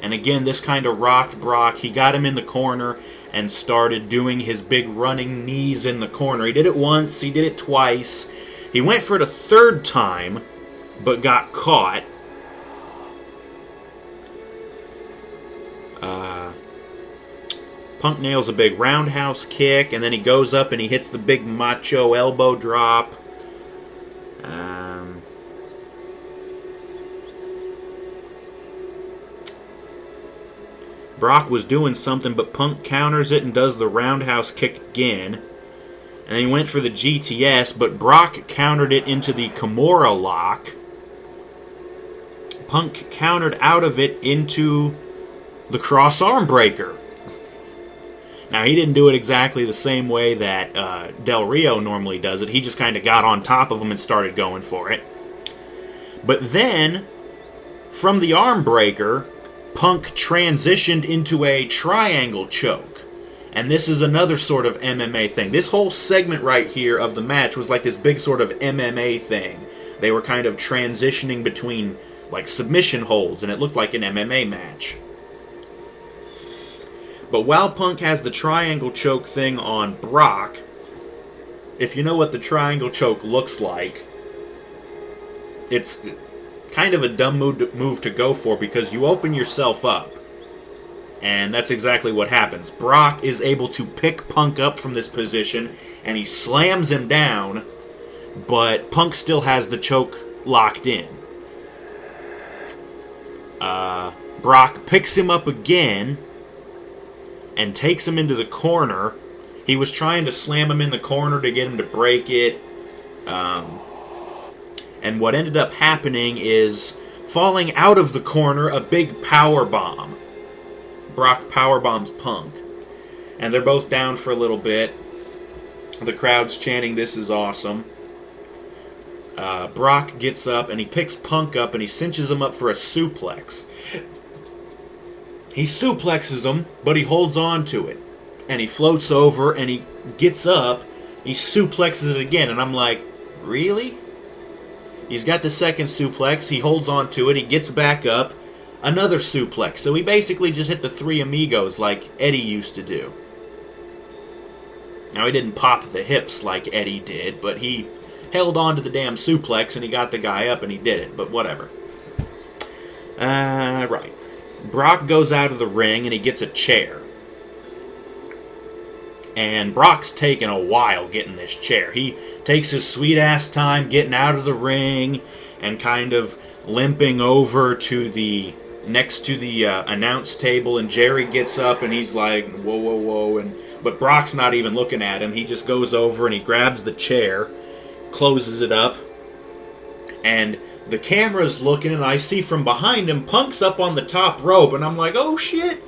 And again, this kind of rocked Brock. He got him in the corner and started doing his big running knees in the corner. He did it once, he did it twice. He went for it a third time, but got caught. Punk nails a big roundhouse kick, and then he goes up and he hits the big macho elbow drop. Brock was doing something, but Punk counters it and does the roundhouse kick again. And he went for the GTS, but Brock countered it into the Kimura lock. Punk countered out of it into the cross arm breaker. Now, he didn't do it exactly the same way that Del Rio normally does it. He just kind of got on top of him and started going for it. But then, from the arm breaker, Punk transitioned into a triangle choke. And this is another sort of MMA thing. This whole segment right here of the match was like this big sort of MMA thing. They were kind of transitioning between like submission holds, and it looked like an MMA match. But while Punk has the triangle choke thing on Brock, if you know what the triangle choke looks like, it's kind of a dumb move to go for because you open yourself up. And that's exactly what happens. Brock is able to pick Punk up from this position, and he slams him down, but Punk still has the choke locked in. Brock picks him up again and takes him into the corner. He was trying to slam him in the corner to get him to break it. And what ended up happening is, falling out of the corner, a big power bomb. Brock power bombs Punk. And they're both down for a little bit. The crowd's chanting, "This is awesome." Brock gets up and he picks Punk up and he cinches him up for a suplex. He suplexes him, but he holds on to it. And he floats over and he gets up, he suplexes it again, and I'm like, really? He's got the second suplex, he holds on to it, he gets back up, another suplex. So he basically just hit the Three Amigos like Eddie used to do. Now, he didn't pop the hips like Eddie did, but he held on to the damn suplex and he got the guy up and he did it, but whatever. Right. Brock goes out of the ring and he gets a chair. And Brock's taking a while getting this chair. He takes his sweet-ass time getting out of the ring and kind of limping over to the next to the announce table, and Jerry gets up and he's like, whoa, whoa, whoa, but Brock's not even looking at him. He just goes over and he grabs the chair, closes it up, and the camera's looking, and I see from behind him, Punk's up on the top rope, and I'm like, oh shit.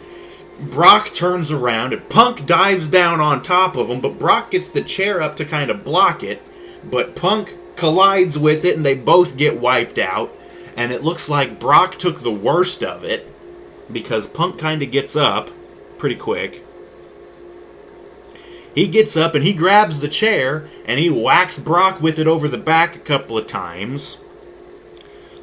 Brock turns around, and Punk dives down on top of him, but Brock gets the chair up to kind of block it, but Punk collides with it, and they both get wiped out, and it looks like Brock took the worst of it, because Punk kind of gets up pretty quick. He gets up, and he grabs the chair, and he whacks Brock with it over the back a couple of times.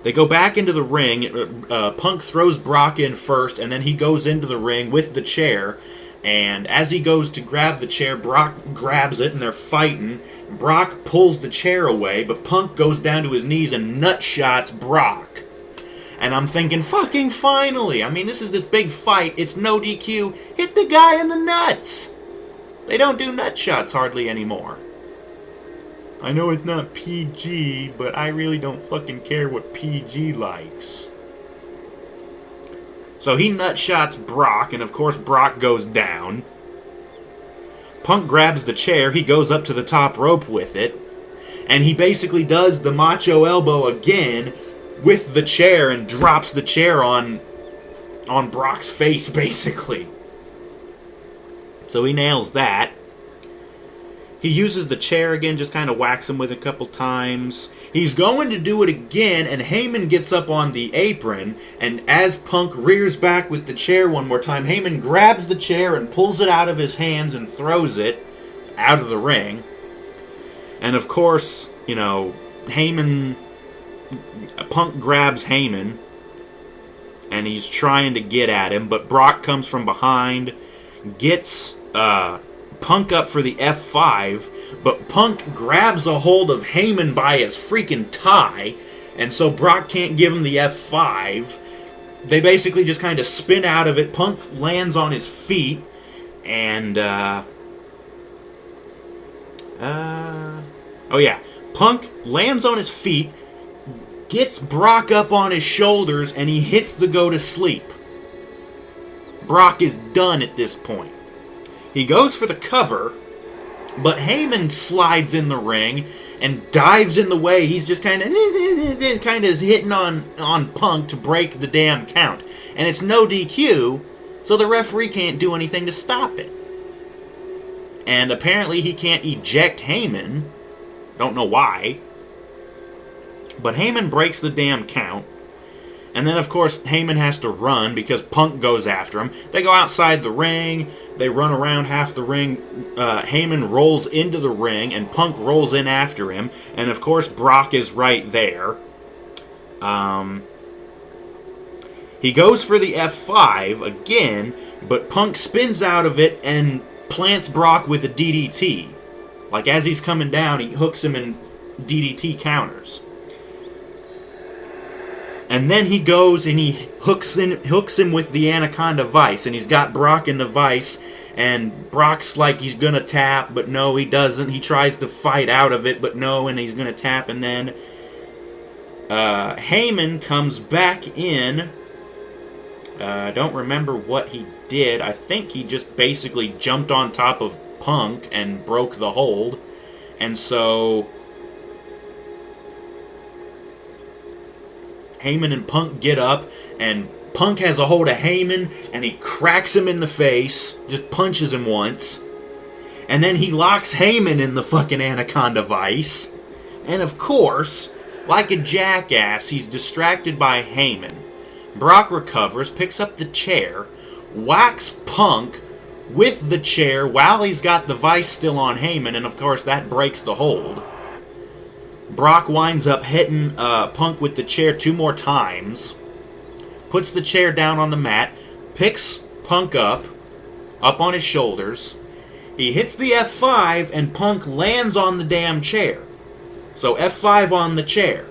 They go back into the ring. Punk throws Brock in first, and then he goes into the ring with the chair. And as he goes to grab the chair, Brock grabs it, and they're fighting. Brock pulls the chair away, but Punk goes down to his knees and nutshots Brock. And I'm thinking, fucking finally! I mean, this is this big fight. It's no DQ. Hit the guy in the nuts! They don't do nutshots hardly anymore. I know it's not PG, but I really don't fucking care what PG likes. So he nutshots Brock, and of course Brock goes down. Punk grabs the chair, he goes up to the top rope with it, and he basically does the macho elbow again with the chair and drops the chair on Brock's face, basically. So he nails that. He uses the chair again, just kind of whacks him with a couple times. He's going to do it again, and Heyman gets up on the apron, and as Punk rears back with the chair one more time, Heyman grabs the chair and pulls it out of his hands and throws it out of the ring. And of course, you know, Punk grabs Heyman, and he's trying to get at him, but Brock comes from behind, gets Punk up for the F5, but Punk grabs a hold of Heyman by his freaking tie, and so Brock can't give him the F5. They basically just kind of spin out of it. Punk lands on his feet, and Punk lands on his feet, gets Brock up on his shoulders, and he hits the go to sleep. Brock is done at this point. He goes for the cover, but Heyman slides in the ring and dives in the way. He's just kind of hitting on Punk to break the damn count. And it's no DQ, so the referee can't do anything to stop it. And apparently he can't eject Heyman. Don't know why. But Heyman breaks the damn count. And then, of course, Heyman has to run because Punk goes after him. They go outside the ring. They run around half the ring. Heyman rolls into the ring, and Punk rolls in after him. And, of course, Brock is right there. He goes for the F5 again, but Punk spins out of it and plants Brock with a DDT. Like, as he's coming down, he hooks him in DDT counters. And then he goes and he hooks him with the Anaconda Vice. And he's got Brock in the Vice. And Brock's like he's going to tap, but no, he doesn't. He tries to fight out of it, but no, and he's going to tap. And then Heyman comes back in. I don't remember what he did. I think he just basically jumped on top of Punk and broke the hold. And so Heyman and Punk get up, and Punk has a hold of Heyman, and he cracks him in the face, just punches him once. And then he locks Heyman in the fucking Anaconda Vice. And of course, like a jackass, he's distracted by Heyman. Brock recovers, picks up the chair, whacks Punk with the chair while he's got the vice still on Heyman, and of course that breaks the hold. Brock winds up hitting Punk with the chair 2 more times, puts the chair down on the mat, picks Punk up on his shoulders. He hits the F5, and Punk lands on the damn chair. So F5 on the chair.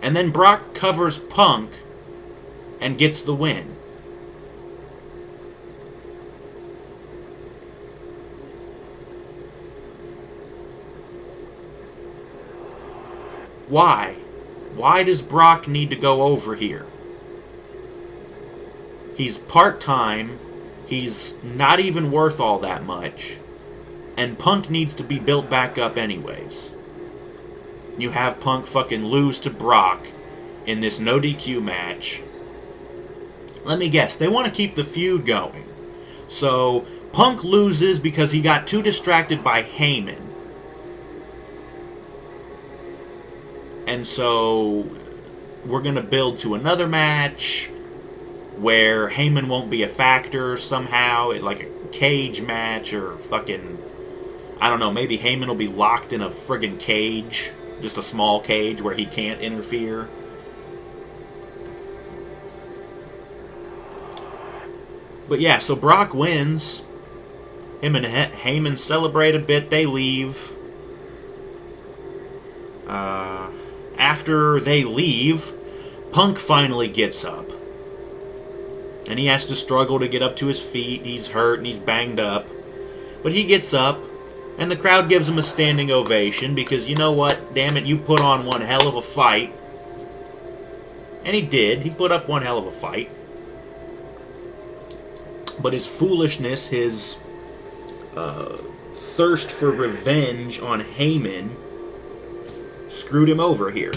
And then Brock covers Punk and gets the win. Why? Why does Brock need to go over here? He's part-time. He's not even worth all that much. And Punk needs to be built back up anyways. You have Punk fucking lose to Brock in this no DQ match. Let me guess, they want to keep the feud going. So, Punk loses because he got too distracted by Heyman. And so, we're going to build to another match where Heyman won't be a factor somehow, like a cage match or fucking, I don't know, maybe Heyman will be locked in a friggin' cage, just a small cage where he can't interfere. But yeah, so Brock wins. Him and Heyman celebrate a bit, they leave. After they leave, Punk finally gets up. And he has to struggle to get up to his feet. He's hurt and he's banged up. But he gets up, and the crowd gives him a standing ovation because, you know what? Damn it, you put on one hell of a fight. And he did. He put up one hell of a fight. But his foolishness, his thirst for revenge on Heyman screwed him over here.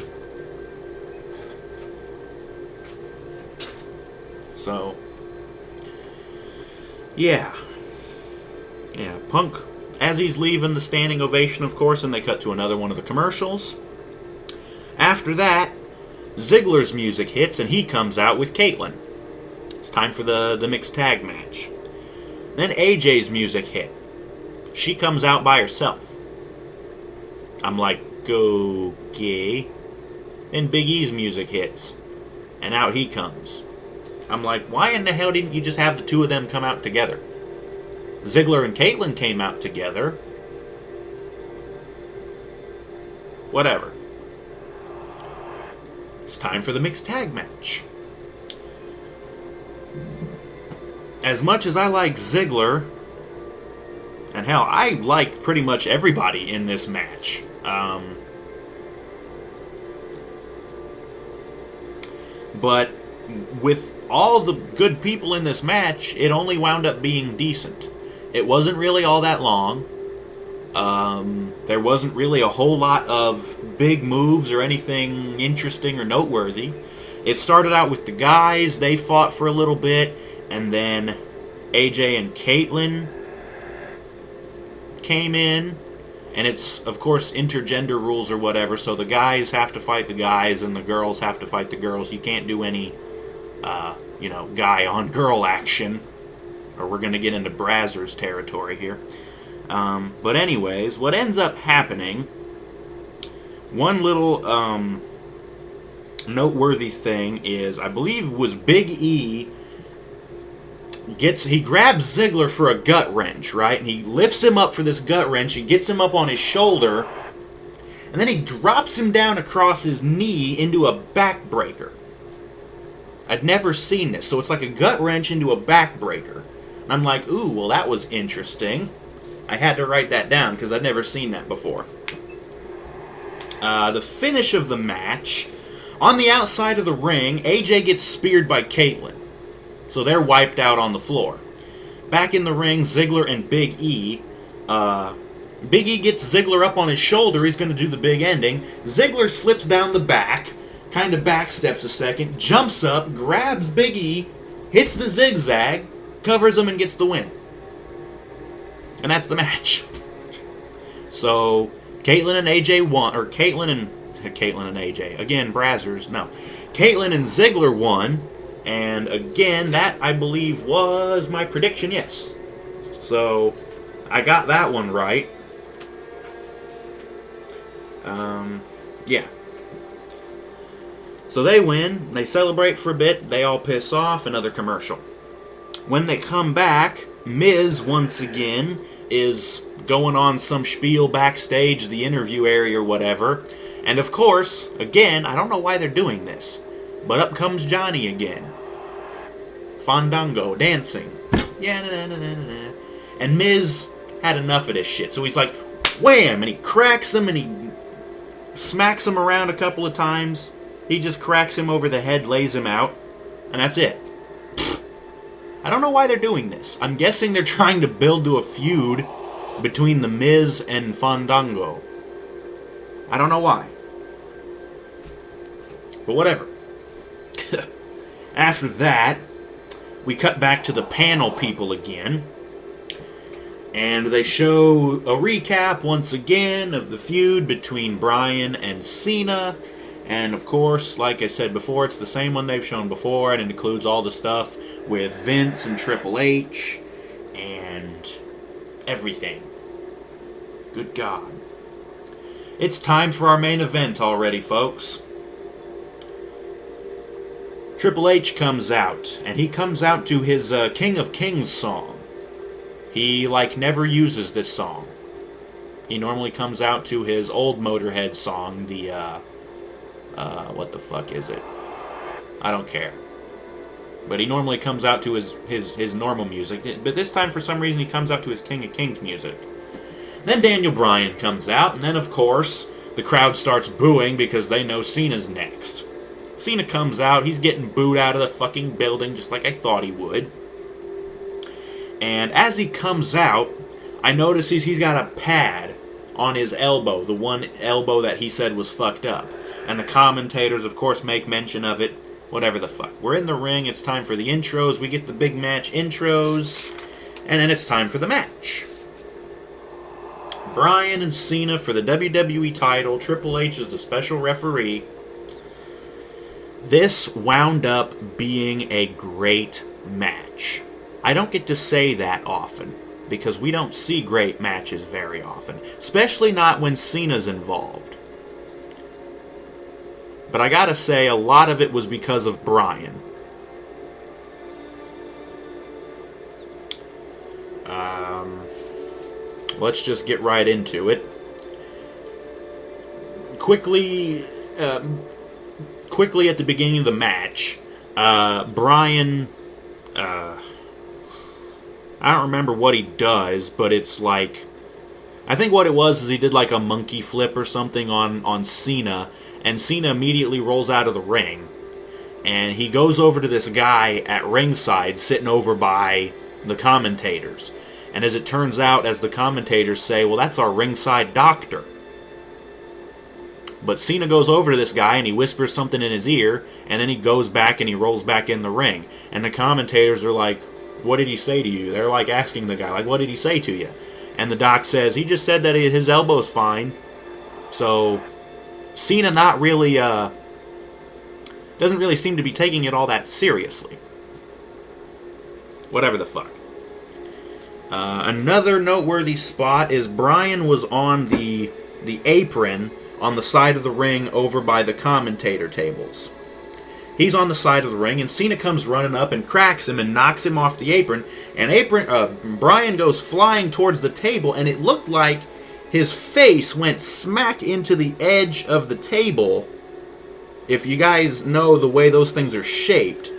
So, yeah, Punk, as he's leaving the standing ovation, of course, and they cut to another one of the commercials. After that, Ziggler's music hits, and he comes out with Caitlyn. It's time for the mixed tag match. Then AJ's music hit. She comes out by herself. I'm like, okay. Then Big E's music hits, and out he comes. I'm like, why in the hell didn't you just have the two of them come out together? Ziggler and Caitlyn came out together. Whatever. It's time for the mixed tag match. As much as I like Ziggler, and hell, I like pretty much everybody in this match. But with all the good people in this match, it only wound up being decent. It wasn't really all that long. There wasn't really a whole lot of big moves or anything interesting or noteworthy. It started out with the guys, they fought for a little bit, and then AJ and Caitlyn came in, and it's, of course, intergender rules or whatever, so the guys have to fight the guys and the girls have to fight the girls. You can't do any guy-on-girl action, or we're going to get into Brazzers territory here. But anyways, what ends up happening, one little noteworthy thing is, I believe was Big E, he grabs Ziggler for a gut wrench, right? And he lifts him up for this gut wrench, he gets him up on his shoulder, and then he drops him down across his knee into a backbreaker. I'd never seen this. So it's like a gut wrench into a backbreaker. And I'm like, ooh, well that was interesting. I had to write that down because I'd never seen that before. The finish of the match, on the outside of the ring, AJ gets speared by Caitlyn. So they're wiped out on the floor. Back in the ring, Ziggler and Big E. Big E gets Ziggler up on his shoulder. He's going to do the big ending. Ziggler slips down the back, kind of backsteps a second, jumps up, grabs Big E, hits the zigzag, covers him, and gets the win. And that's the match. So, Caitlyn and AJ won, or Caitlyn and AJ, again, Brazzers, no. Caitlyn and Ziggler won, and again, that, I believe, was my prediction, yes. So, I got that one right. Yeah. So they win, they celebrate for a bit, they all piss off, another commercial. When they come back, Miz, once again, is going on some spiel backstage, the interview area or whatever. And of course, again, I don't know why they're doing this, but up comes Johnny again. Fandango, dancing. Yeah, na, na, na, na, na. And Miz had enough of this shit, so he's like, wham! And he cracks him and he smacks him around a couple of times. He just cracks him over the head, lays him out, and that's it. I don't know why they're doing this. I'm guessing they're trying to build to a feud between The Miz and Fandango. I don't know why. But whatever. After that, we cut back to the panel people again. And they show a recap once again of the feud between Bryan and Cena. And of course, like I said before, it's the same one they've shown before, and it includes all the stuff with Vince and Triple H and everything. Good God. It's time for our main event already, folks. Triple H comes out, and he comes out to his King of Kings song. He, never uses this song. He normally comes out to his old Motorhead song, the, what the fuck is it? I don't care. But he normally comes out to his normal music. But this time, for some reason, he comes out to his King of Kings music. Then Daniel Bryan comes out, and then, of course, the crowd starts booing because they know Cena's next. Cena comes out, he's getting booed out of the fucking building just like I thought he would. And as he comes out, I notice he's got a pad on his elbow, the one elbow that he said was fucked up. And the commentators, of course, make mention of it. Whatever the fuck. We're in the ring, it's time for the intros, we get the big match intros, and then it's time for the match. Bryan and Cena for the WWE title, Triple H is the special referee. This wound up being a great match. I don't get to say that often, because we don't see great matches very often, especially not when Cena's involved. But I gotta say, a lot of it was because of Bryan. Let's just get right into it. Quickly at the beginning of the match, Bryan, I don't remember what he does, but it's like, I think what it was is he did like a monkey flip or something on Cena, and Cena immediately rolls out of the ring, and he goes over to this guy at ringside sitting over by the commentators. And as it turns out, as the commentators say, well, that's our ringside doctor. But Cena goes over to this guy and he whispers something in his ear, and then he goes back and he rolls back in the ring. And the commentators are like, what did he say to you? They're like asking the guy, like, what did he say to you? And the doc says, he just said that his elbow's fine. So Cena not really, doesn't really seem to be taking it all that seriously. Whatever the fuck. Another noteworthy spot is Bryan was on the apron on the side of the ring over by the commentator tables. He's on the side of the ring, and Cena comes running up and cracks him and knocks him off the apron. And Bryan goes flying towards the table, and it looked like his face went smack into the edge of the table. If you guys know the way those things are shaped,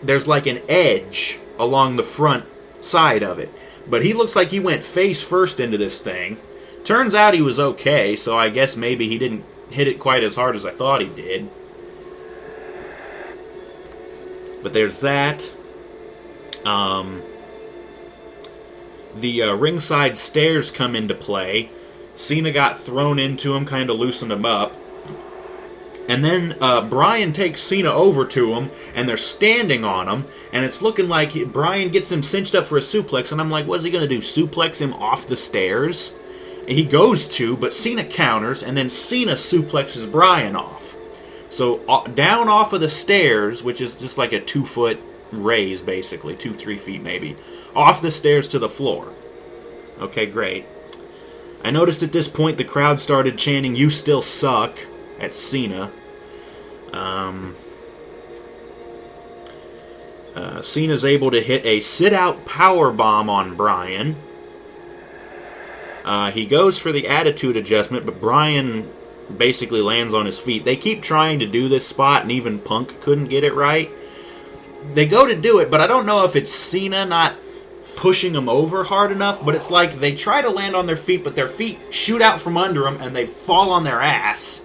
there's like an edge along the front side of it. But he looks like he went face first into this thing. Turns out he was okay, so I guess maybe he didn't hit it quite as hard as I thought he did. But there's that. The ringside stairs come into play. Cena got thrown into him, kind of loosened him up. And then Bryan takes Cena over to him, and they're standing on him, and it's looking like Bryan gets him cinched up for a suplex, and I'm like, what's he going to do, suplex him off the stairs? And he goes to, but Cena counters, and then Cena suplexes Bryan off. So down off of the stairs, which is just like a 2-foot raise, basically, 2-3 feet maybe, off the stairs to the floor. Okay, great. I noticed at this point the crowd started chanting, "You still suck," at Cena. Cena's able to hit a sit-out powerbomb on Bryan. He goes for the attitude adjustment, but Bryan basically lands on his feet. They keep trying to do this spot, and even Punk couldn't get it right. They go to do it, but I don't know if it's Cena not pushing them over hard enough, but it's like they try to land on their feet, but their feet shoot out from under them, and they fall on their ass.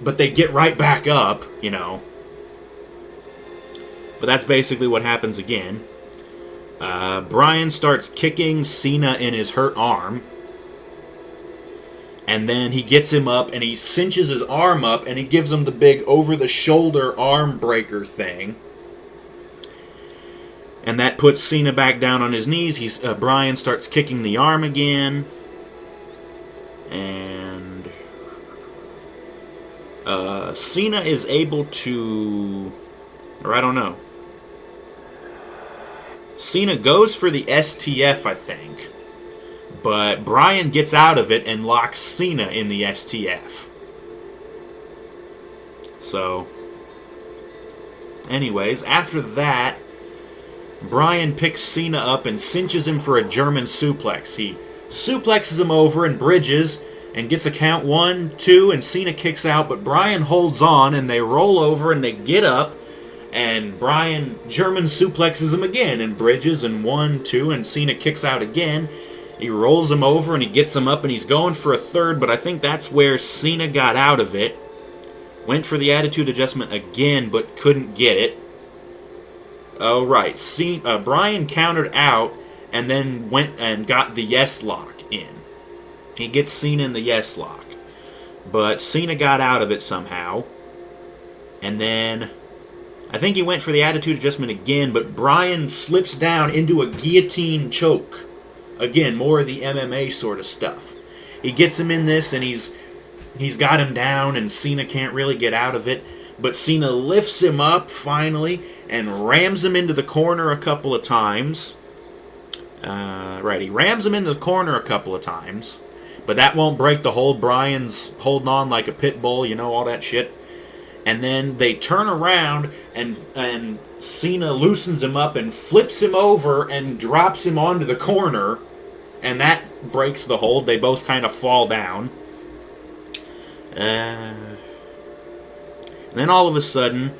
But they get right back up, you know. But that's basically what happens again. Bryan starts kicking Cena in his hurt arm. And then he gets him up, and he cinches his arm up, and he gives him the big over-the-shoulder arm breaker thing. And that puts Cena back down on his knees. Bryan starts kicking the arm again. And Cena is able to... Or I don't know. Cena goes for the STF, I think. But Bryan gets out of it and locks Cena in the STF. So... Anyways, after that... Bryan picks Cena up and cinches him for a German suplex. He suplexes him over and bridges and gets a count 1, 2, and Cena kicks out, but Bryan holds on and they roll over and they get up, and Bryan German suplexes him again and bridges and 1, 2, and Cena kicks out again. He rolls him over and he gets him up and he's going for a third, but I think that's where Cena got out of it. Went for the attitude adjustment again, but couldn't get it. Oh, right. Bryan countered out and then went and got the yes lock in. He gets Cena in the yes lock. But Cena got out of it somehow. And then I think he went for the attitude adjustment again, but Bryan slips down into a guillotine choke. Again, more of the MMA sort of stuff. He gets him in this and he's got him down and Cena can't really get out of it. But Cena lifts him up finally and rams him into the corner a couple of times. He rams him into the corner a couple of times. But that won't break the hold. Bryan's holding on like a pit bull, you know, all that shit. And then they turn around and Cena loosens him up and flips him over and drops him onto the corner. And that breaks the hold. They both kind of fall down. And then all of a sudden,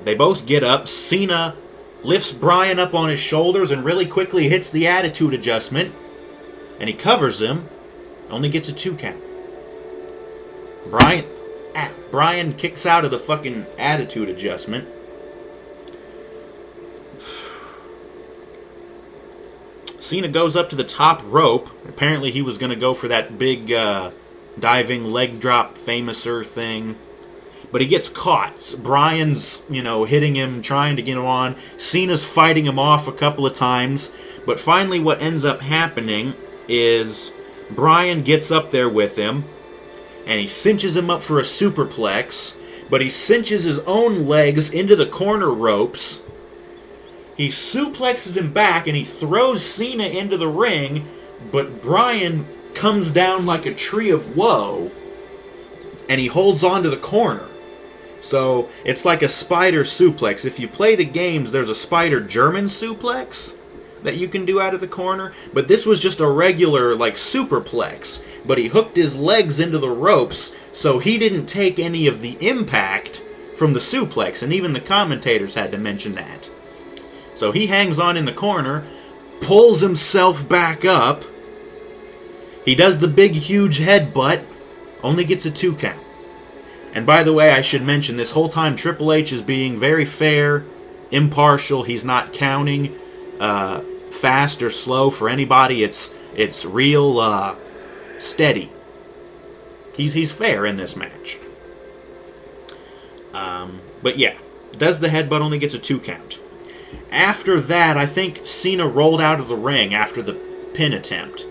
they both get up. Cena lifts Bryan up on his shoulders and really quickly hits the attitude adjustment. And he covers him. Only gets a 2 count. Bryan kicks out of the fucking attitude adjustment. Cena goes up to the top rope. Apparently he was going to go for that big diving leg drop famouser thing. But he gets caught. Bryan's, hitting him, trying to get him on. Cena's fighting him off a couple of times. But finally what ends up happening is Bryan gets up there with him. And he cinches him up for a superplex. But he cinches his own legs into the corner ropes. He suplexes him back and he throws Cena into the ring. But Bryan comes down like a tree of woe. And he holds on to the corner. So, it's like a spider suplex. If you play the games, there's a spider German suplex that you can do out of the corner. But this was just a regular, superplex. But he hooked his legs into the ropes, so he didn't take any of the impact from the suplex. And even the commentators had to mention that. So he hangs on in the corner, pulls himself back up. He does the big, huge headbutt, only gets a 2 count. And by the way, I should mention, this whole time Triple H is being very fair, impartial. He's not counting fast or slow for anybody. It's real steady. He's fair in this match. But yeah, does the headbutt, only gets a 2 count. After that, I think Cena rolled out of the ring after the pin attempt.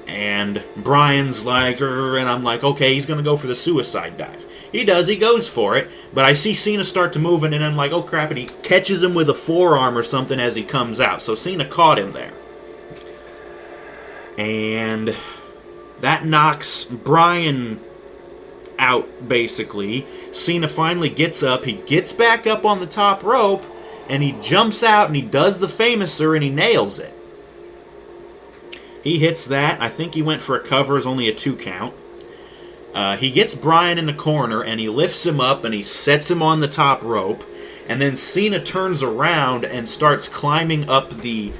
And Bryan's like, and I'm like, okay, he's going to go for the suicide dive. He does, he goes for it, but I see Cena start to move, and I'm like, oh crap, and he catches him with a forearm or something as he comes out. So Cena caught him there. And that knocks Bryan out, basically. Cena finally gets up, he gets back up on the top rope, and he jumps out, and he does the famouser, and he nails it. He hits that. I think he went for a cover, it's only a 2 count. He gets Bryan in the corner, and he lifts him up, and he sets him on the top rope, and then Cena turns around and starts climbing up the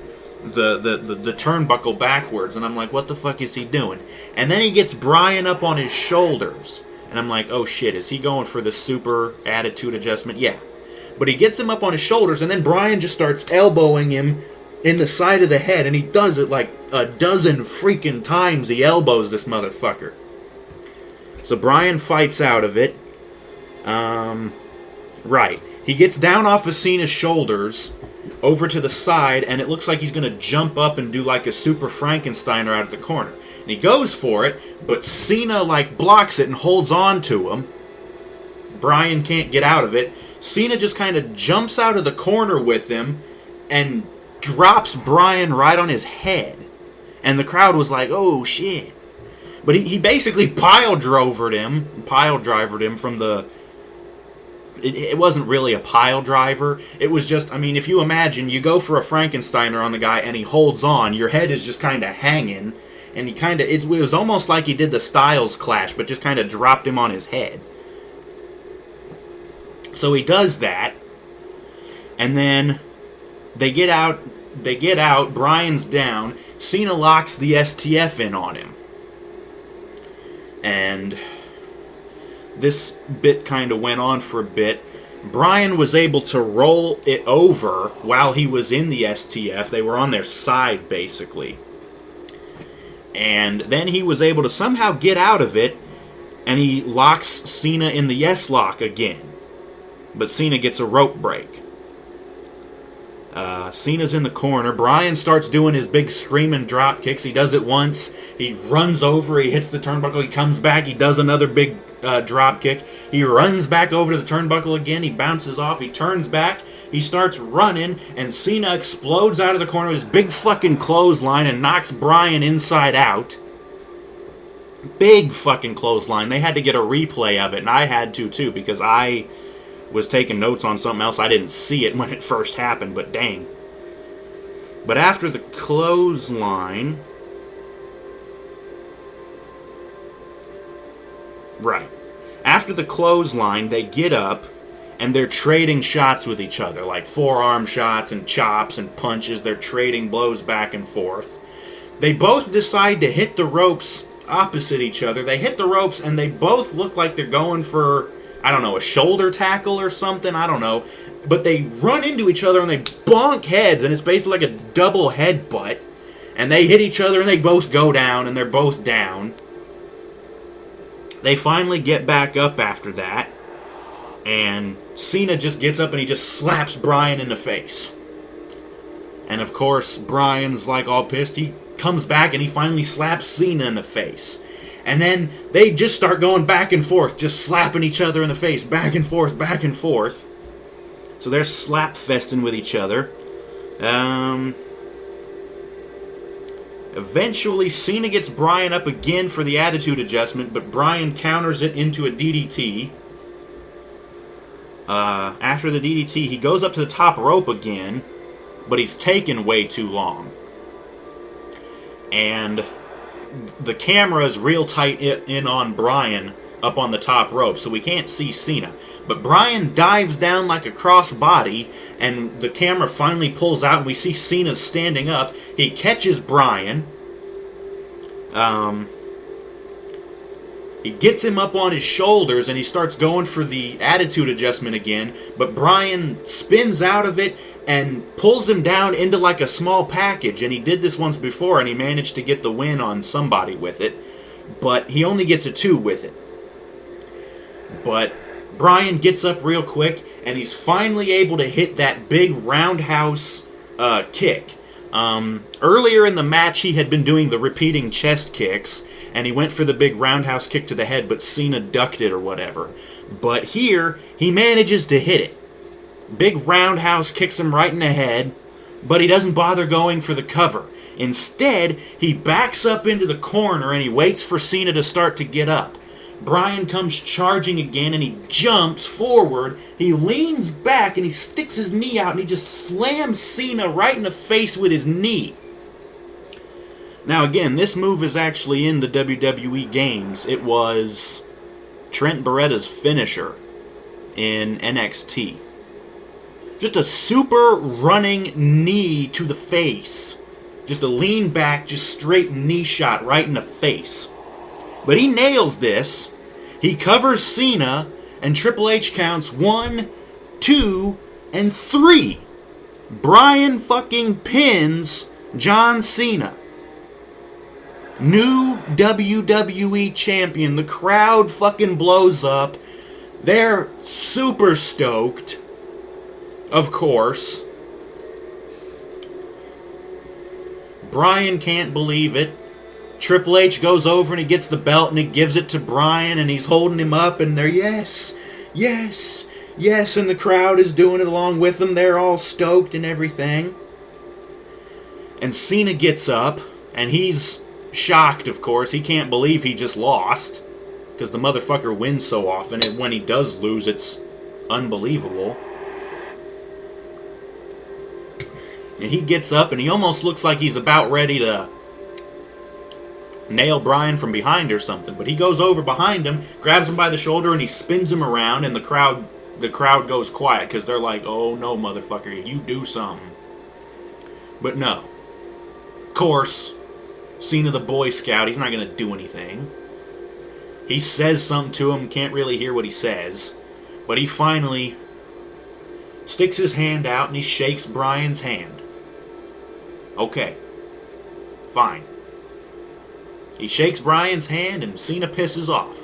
turnbuckle backwards, and I'm like, what the fuck is he doing? And then he gets Bryan up on his shoulders, and I'm like, oh shit, is he going for the super attitude adjustment? Yeah. But he gets him up on his shoulders, and then Bryan just starts elbowing him in the side of the head, and he does it like a dozen freaking times. He elbows this motherfucker. So Bryan fights out of it. Right. He gets down off of Cena's shoulders over to the side, and it looks like he's going to jump up and do like a super Frankensteiner out of the corner. And he goes for it, but Cena like blocks it and holds on to him. Bryan can't get out of it. Cena just kind of jumps out of the corner with him and drops Bryan right on his head. And the crowd was like, oh shit. But he basically pile drivered him from the... It wasn't really a pile driver. It was just, I mean, if you imagine, you go for a Frankensteiner on the guy and he holds on, your head is just kind of hanging, and he kind of... It was almost like he did the Styles Clash, but just kind of dropped him on his head. So he does that, and then they get out, Bryan's down, Cena locks the STF in on him. And this bit kind of went on for a bit. Bryan was able to roll it over while he was in the STF. They were on their side, basically. And then he was able to somehow get out of it, and he locks Cena in the yes lock again. But Cena gets a rope break. Cena's in the corner. Bryan starts doing his big screaming drop kicks. He does it once. He runs over. He hits the turnbuckle. He comes back. He does another big drop kick. He runs back over to the turnbuckle again. He bounces off. He turns back. He starts running. And Cena explodes out of the corner with his big fucking clothesline and knocks Bryan inside out. Big fucking clothesline. They had to get a replay of it. And I had to too, because I was taking notes on something else. I didn't see it when it first happened, but dang. But after the clothesline... Right. After the clothesline, they get up, and they're trading shots with each other, like forearm shots and chops and punches. They're trading blows back and forth. They both decide to hit the ropes opposite each other. They hit the ropes, and they both look like they're going for... I don't know, a shoulder tackle or something, I don't know. But they run into each other and they bonk heads, and it's basically like a double headbutt. And they hit each other and they both go down, and they're both down. They finally get back up after that. And Cena just gets up and he just slaps Bryan in the face. And of course, Bryan's like all pissed. He comes back and he finally slaps Cena in the face. And then they just start going back and forth, just slapping each other in the face, back and forth, back and forth. So they're slap-festing with each other. Eventually, Cena gets Bryan up again for the attitude adjustment, but Bryan counters it into a DDT. After the DDT, he goes up to the top rope again, but he's taken way too long. And the camera is real tight in on Bryan up on the top rope, so we can't see Cena. But Bryan dives down like a crossbody, and the camera finally pulls out, and we see Cena standing up. He catches Bryan. He gets him up on his shoulders, and he starts going for the attitude adjustment again, but Bryan spins out of it and pulls him down into like a small package, and he did this once before, and he managed to get the win on somebody with it, but he only gets a 2 with it. But Bryan gets up real quick, and he's finally able to hit that big roundhouse kick. Earlier in the match, he had been doing the repeating chest kicks, and he went for the big roundhouse kick to the head, but Cena ducked it or whatever. But here, he manages to hit it. Big roundhouse kicks him right in the head, but he doesn't bother going for the cover. Instead, he backs up into the corner and he waits for Cena to start to get up. Bryan comes charging again and he jumps forward. He leans back and he sticks his knee out and he just slams Cena right in the face with his knee. Now again, this move is actually in the WWE games. It was Trent Beretta's finisher in NXT. Just a super running knee to the face. Just a lean back, just straight knee shot right in the face. But he nails this. He covers Cena, and Triple H counts 1, 2, and 3. Bryan fucking pins John Cena. New WWE champion. The crowd fucking blows up. They're super stoked. Of course. Bryan can't believe it. Triple H goes over and he gets the belt and he gives it to Bryan and he's holding him up and they're yes, yes, yes, and the crowd is doing it along with them. They're all stoked and everything. And Cena gets up and he's shocked, of course. He can't believe he just lost because the motherfucker wins so often, and when he does lose, it's unbelievable. And he gets up and he almost looks like he's about ready to nail Bryan from behind or something. But he goes over behind him, grabs him by the shoulder, and he spins him around, and the crowd goes quiet because they're like, oh no, motherfucker, you do something. But no. Of course, Cena the Boy Scout, he's not going to do anything. He says something to him, can't really hear what he says. But he finally sticks his hand out and he shakes Bryan's hand. Okay. Fine. He shakes Bryan's hand and Cena pisses off.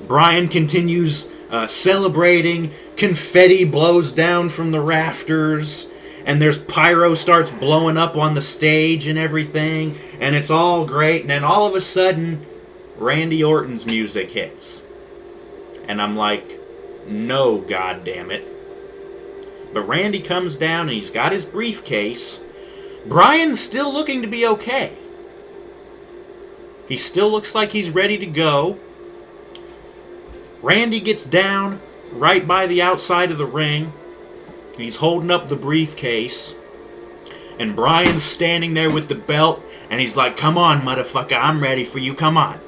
Bryan continues celebrating. Confetti blows down from the rafters. And there's pyro starts blowing up on the stage and everything. And it's all great. And then all of a sudden, Randy Orton's music hits. And I'm like, no, goddammit. But Randy comes down and he's got his briefcase. Bryan's still looking to be okay. He still looks like he's ready to go. Randy gets down right by the outside of the ring. He's holding up the briefcase. And Bryan's standing there with the belt. And he's like, come on, motherfucker, I'm ready for you, come on.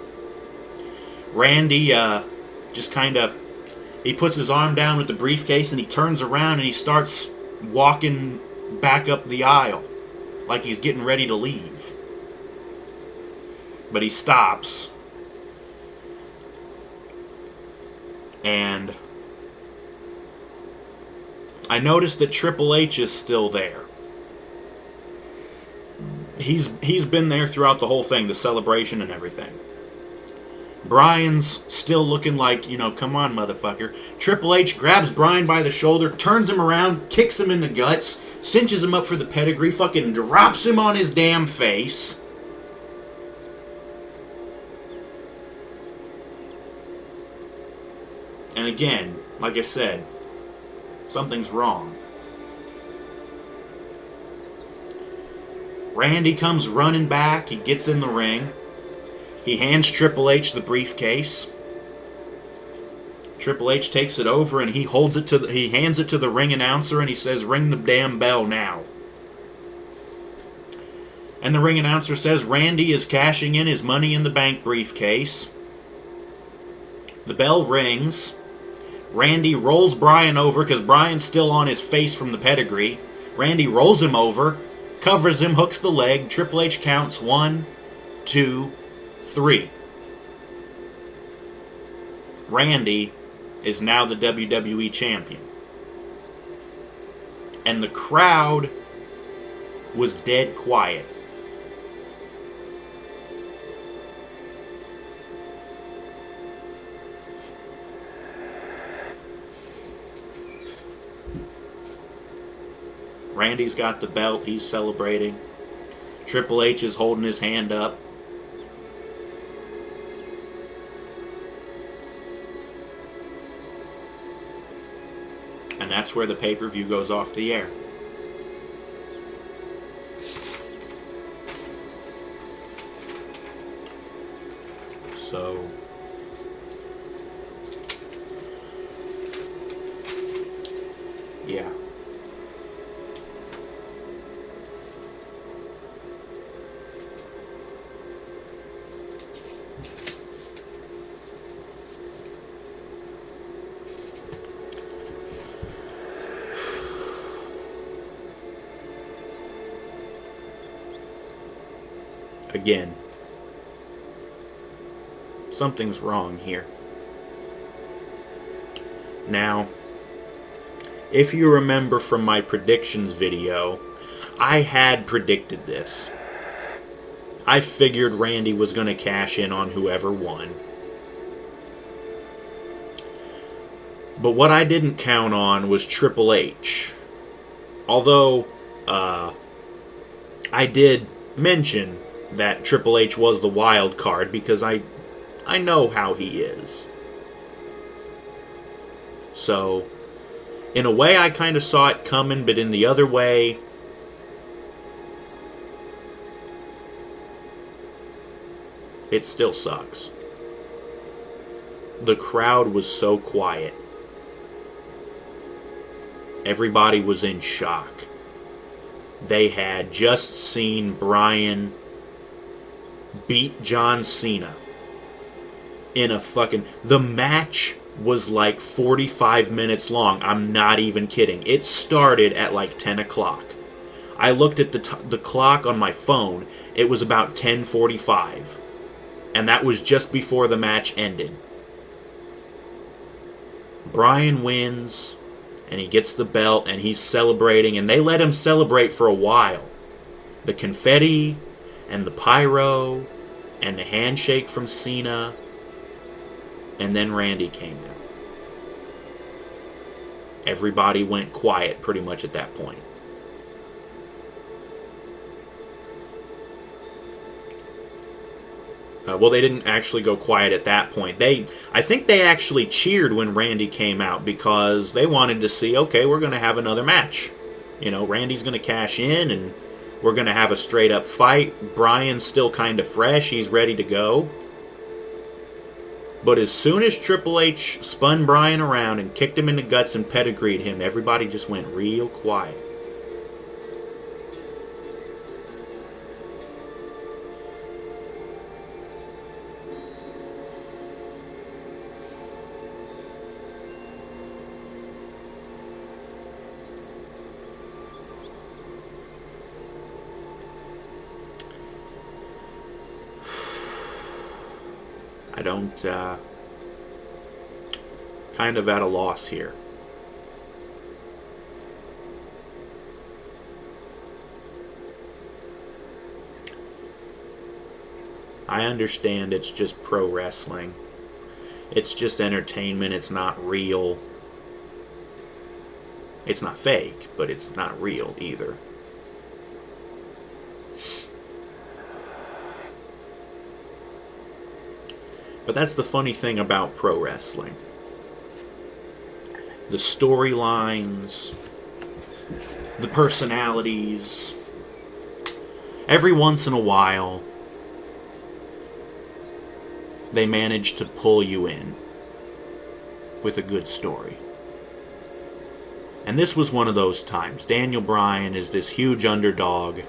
Randy just kind of, he puts his arm down with the briefcase and he turns around and he starts walking back up the aisle. Like he's getting ready to leave. But he stops. And I noticed that Triple H is still there. He's been there throughout the whole thing, the celebration and everything. Bryan's still looking like, come on, motherfucker. Triple H grabs Bryan by the shoulder, turns him around, kicks him in the guts, cinches him up for the pedigree, fucking drops him on his damn face. And again, like I said, something's wrong. Randy comes running back, he gets in the ring. He hands Triple H the briefcase. Triple H takes it over and he hands it to the ring announcer and he says, ring the damn bell now. And the ring announcer says Randy is cashing in his Money in the Bank briefcase. The bell rings. Randy rolls Bryan over because Bryan's still on his face from the pedigree. Randy rolls him over, covers him, hooks the leg. Triple H counts 1, 2, 3. Randy is now the WWE champion. And the crowd was dead quiet. Randy's got the belt. He's celebrating. Triple H is holding his hand up. And that's where the pay-per-view goes off the air. So, yeah. Again, something's wrong here. Now, if you remember from my predictions video, I had predicted this. I figured Randy was going to cash in on whoever won. But what I didn't count on was Triple H. Although, I did mention that Triple H was the wild card because I know how he is. So, in a way I kind of saw it coming, but in the other way, it still sucks. The crowd was so quiet. Everybody was in shock. They had just seen Bryan beat John Cena in a fucking... The match was like 45 minutes long. I'm not even kidding. It started at like 10 o'clock. I looked at the clock on my phone. It was about 10:45. And that was just before the match ended. Bryan wins, and he gets the belt, and he's celebrating, and they let him celebrate for a while. The confetti, and the pyro, and the handshake from Cena, and then Randy came in. Everybody went quiet pretty much at that point. Well, they didn't actually go quiet at that point. I think they actually cheered when Randy came out because they wanted to see, okay, we're going to have another match. You know, Randy's going to cash in and we're going to have a straight up fight. Bryan's still kind of fresh. He's ready to go. But as soon as Triple H spun Bryan around and kicked him in the guts and pedigreed him, everybody just went real quiet. I don't, kind of at a loss here. I understand it's just pro wrestling. It's just entertainment. It's not real. It's not fake, but it's not real either. But that's the funny thing about pro wrestling. The storylines, the personalities. Every once in a while, they manage to pull you in with a good story. And this was one of those times. Daniel Bryan is this huge underdog.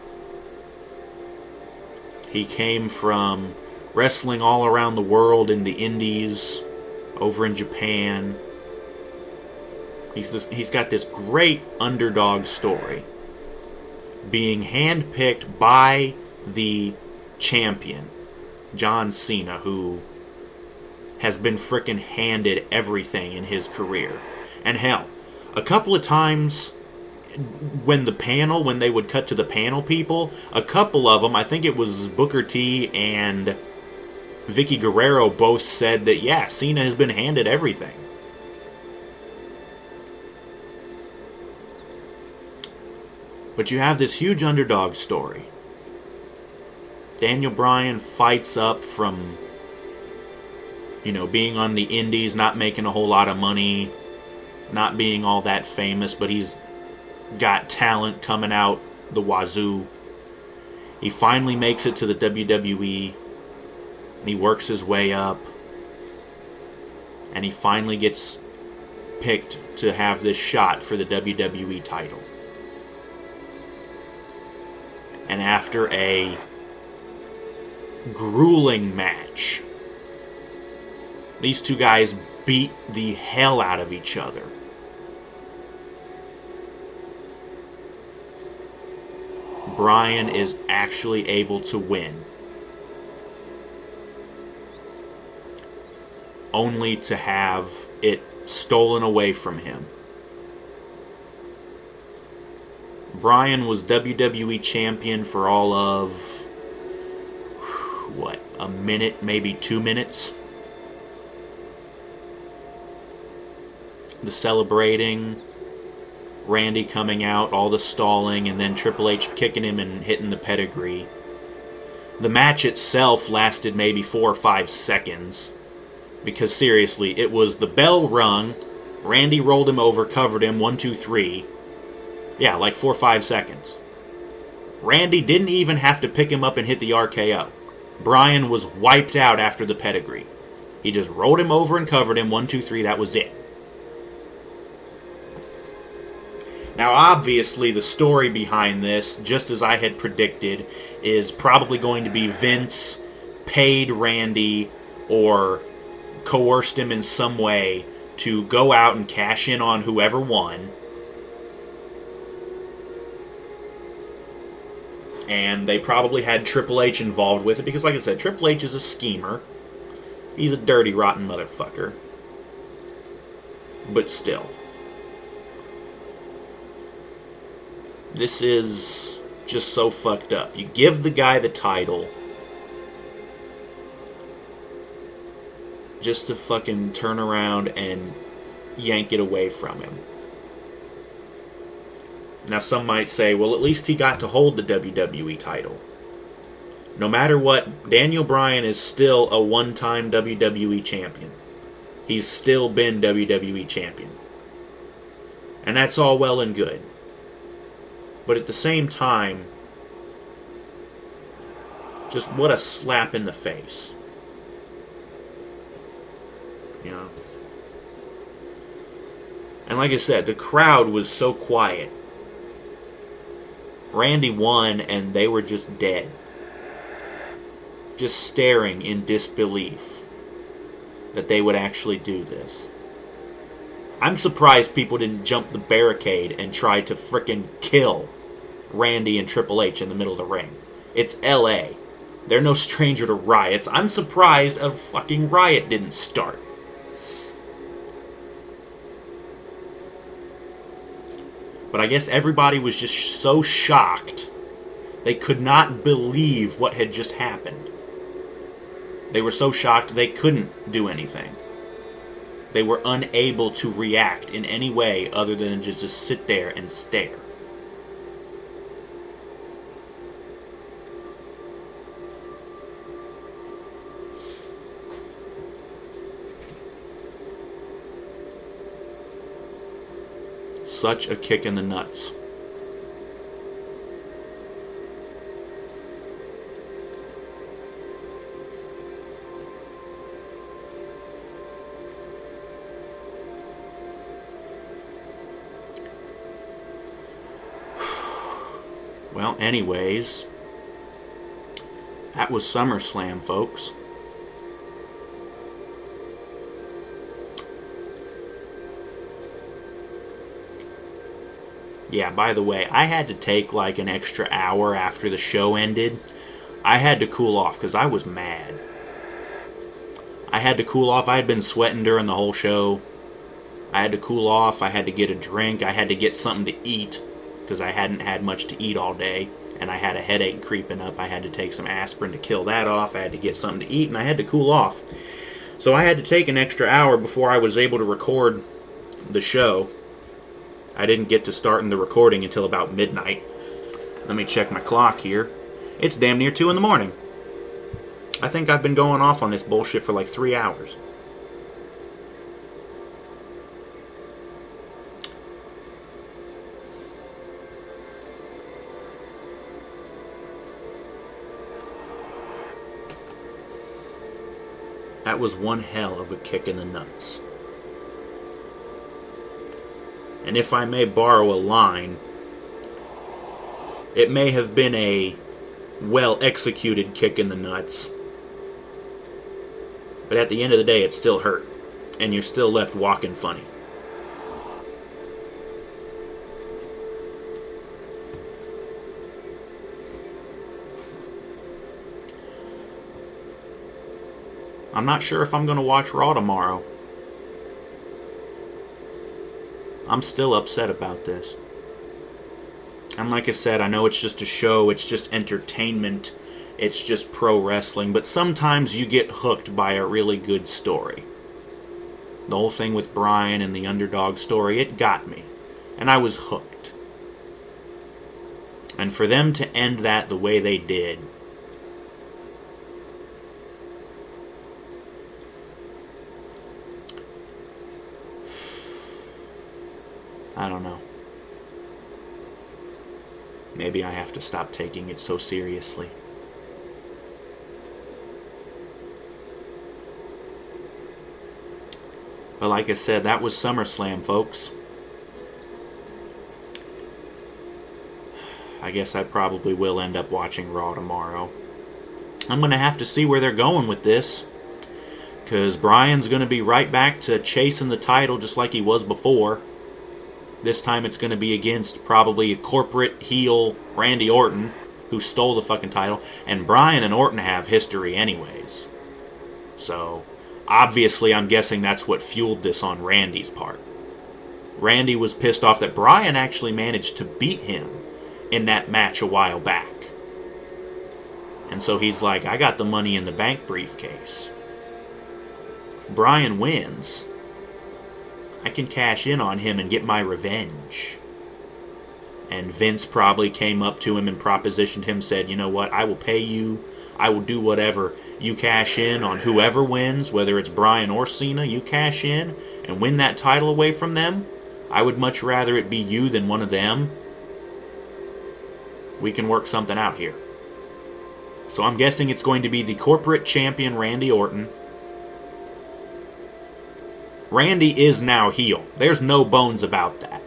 He came from wrestling all around the world in the indies, over in Japan. He's got this great underdog story. Being handpicked by the champion, John Cena, who has been frickin' handed everything in his career. And hell, a couple of times when they would cut to the panel people, a couple of them, I think it was Booker T and Vicky Guerrero, both said that, yeah, Cena has been handed everything. But you have this huge underdog story. Daniel Bryan fights up from, being on the indies, not making a whole lot of money, not being all that famous, but he's got talent coming out the wazoo. He finally makes it to the WWE, and he works his way up, and he finally gets picked to have this shot for the WWE title. And after a grueling match, these two guys beat the hell out of each other. Bryan is actually able to win, only to have it stolen away from him. Bryan was WWE champion for all of, a minute, maybe 2 minutes. The celebrating, Randy coming out, all the stalling, and then Triple H kicking him and hitting the pedigree. The match itself lasted maybe 4 or 5 seconds. Because seriously, it was the bell rung, Randy rolled him over, covered him, 1, 2, 3. Yeah, like 4 or 5 seconds. Randy didn't even have to pick him up and hit the RKO. Bryan was wiped out after the pedigree. He just rolled him over and covered him, 1, 2, 3, that was it. Now, obviously, the story behind this, just as I had predicted, is probably going to be Vince paid Randy or coerced him in some way to go out and cash in on whoever won. And they probably had Triple H involved with it because, like I said, Triple H is a schemer. He's a dirty, rotten motherfucker. But still. This is just so fucked up. You give the guy the title just to fucking turn around and yank it away from him. Now some might say, well, at least he got to hold the WWE title. No matter what, Daniel Bryan is still a one-time WWE champion. He's still been WWE champion. And that's all well and good. But at the same time, just what a slap in the face. And like I said, the crowd was so quiet. Randy won and they were just dead. Just staring in disbelief that they would actually do this. I'm surprised people didn't jump the barricade and try to frickin' kill Randy and Triple H in the middle of the ring. It's LA. They're no stranger to riots. I'm surprised a fucking riot didn't start. But I guess everybody was just so shocked. They could not believe what had just happened. They were so shocked they couldn't do anything. They were unable to react in any way other than just sit there and stare. Such a kick in the nuts. Well, anyways, that was SummerSlam, folks. Yeah, by the way, I had to take like an extra hour after the show ended. I had to cool off because I was mad. I had to cool off. I had been sweating during the whole show. I had to cool off. I had to get a drink. I had to get something to eat because I hadn't had much to eat all day. And I had a headache creeping up. I had to take some aspirin to kill that off. I had to get something to eat and I had to cool off. So I had to take an extra hour before I was able to record the show. I didn't get to start in the recording until about midnight. Let me check my clock here. It's damn near 2 in the morning. I think I've been going off on this bullshit for like 3 hours. That was one hell of a kick in the nuts. And if I may borrow a line, it may have been a well-executed kick in the nuts, but at the end of the day, it still hurt, and you're still left walking funny. I'm not sure if I'm going to watch Raw tomorrow. I'm still upset about this. And like I said, I know it's just a show, it's just entertainment, it's just pro wrestling, but sometimes you get hooked by a really good story. The whole thing with Bryan and the underdog story, it got me. And I was hooked. And for them to end that the way they did, I don't know. Maybe I have to stop taking it so seriously. But like I said, that was SummerSlam, folks. I guess I probably will end up watching Raw tomorrow. I'm going to have to see where they're going with this, because Bryan's going to be right back to chasing the title just like he was before. This time it's going to be against probably a corporate heel Randy Orton, who stole the fucking title. And Bryan and Orton have history anyways. So, obviously I'm guessing that's what fueled this on Randy's part. Randy was pissed off that Bryan actually managed to beat him in that match a while back. And so he's like, I got the Money in the Bank briefcase. If Bryan wins, I can cash in on him and get my revenge. And Vince probably came up to him and propositioned him, said, you know what, I will pay you, I will do whatever. You cash in on whoever wins, whether it's Bryan or Cena, you cash in and win that title away from them. I would much rather it be you than one of them. We can work something out here. So I'm guessing it's going to be the corporate champion Randy Orton. Randy is now heel. There's no bones about that.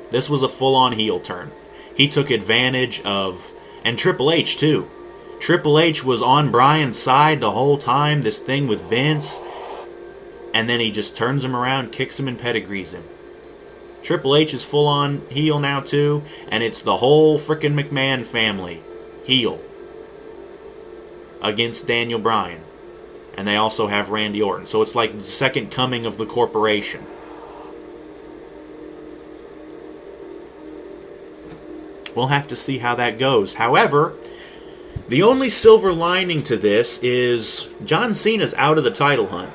This was a full-on heel turn. He took advantage of... And Triple H, too. Triple H was on Bryan's side the whole time, this thing with Vince. And then he just turns him around, kicks him, and pedigrees him. Triple H is full-on heel now, too. And it's the whole frickin' McMahon family. Heel. Against Daniel Bryan. And they also have Randy Orton. So it's like the second coming of the corporation. We'll have to see how that goes. However, the only silver lining to this is John Cena's out of the title hunt.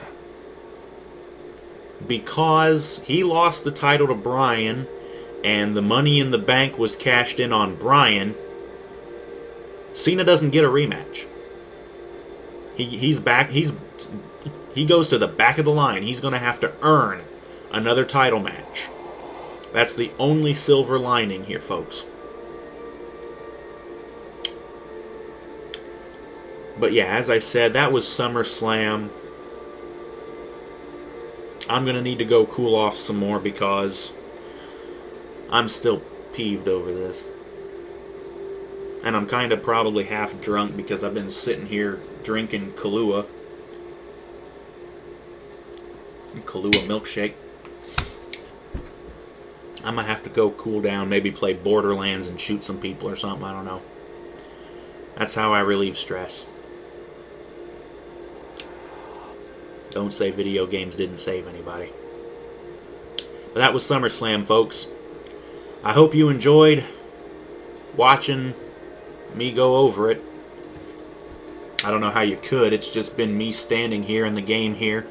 Because he lost the title to Bryan, and the Money in the Bank was cashed in on Bryan, Cena doesn't get a rematch. He's back. He goes to the back of the line. He's going to have to earn another title match. That's the only silver lining here, folks. But yeah, as I said, that was SummerSlam. I'm going to need to go cool off some more because I'm still peeved over this. And I'm kind of probably half drunk because I've been sitting here drinking Kahlua. Kahlua milkshake. I'm going to have to go cool down, maybe play Borderlands and shoot some people or something, I don't know. That's how I relieve stress. Don't say video games didn't save anybody. But that was SummerSlam, folks. I hope you enjoyed watching me go over it. I don't know how you could. It's just been me standing here in the game here.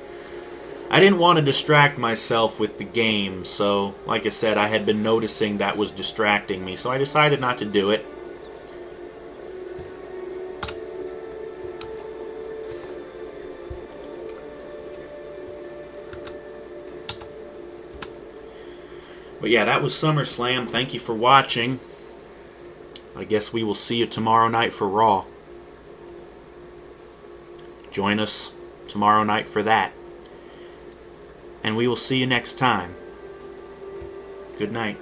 I didn't want to distract myself with the game, so like I said, I had been noticing that was distracting me, so I decided not to do it. But yeah, that was SummerSlam. Thank you for watching. I guess we will see you tomorrow night for Raw. Join us tomorrow night for that. And we will see you next time. Good night.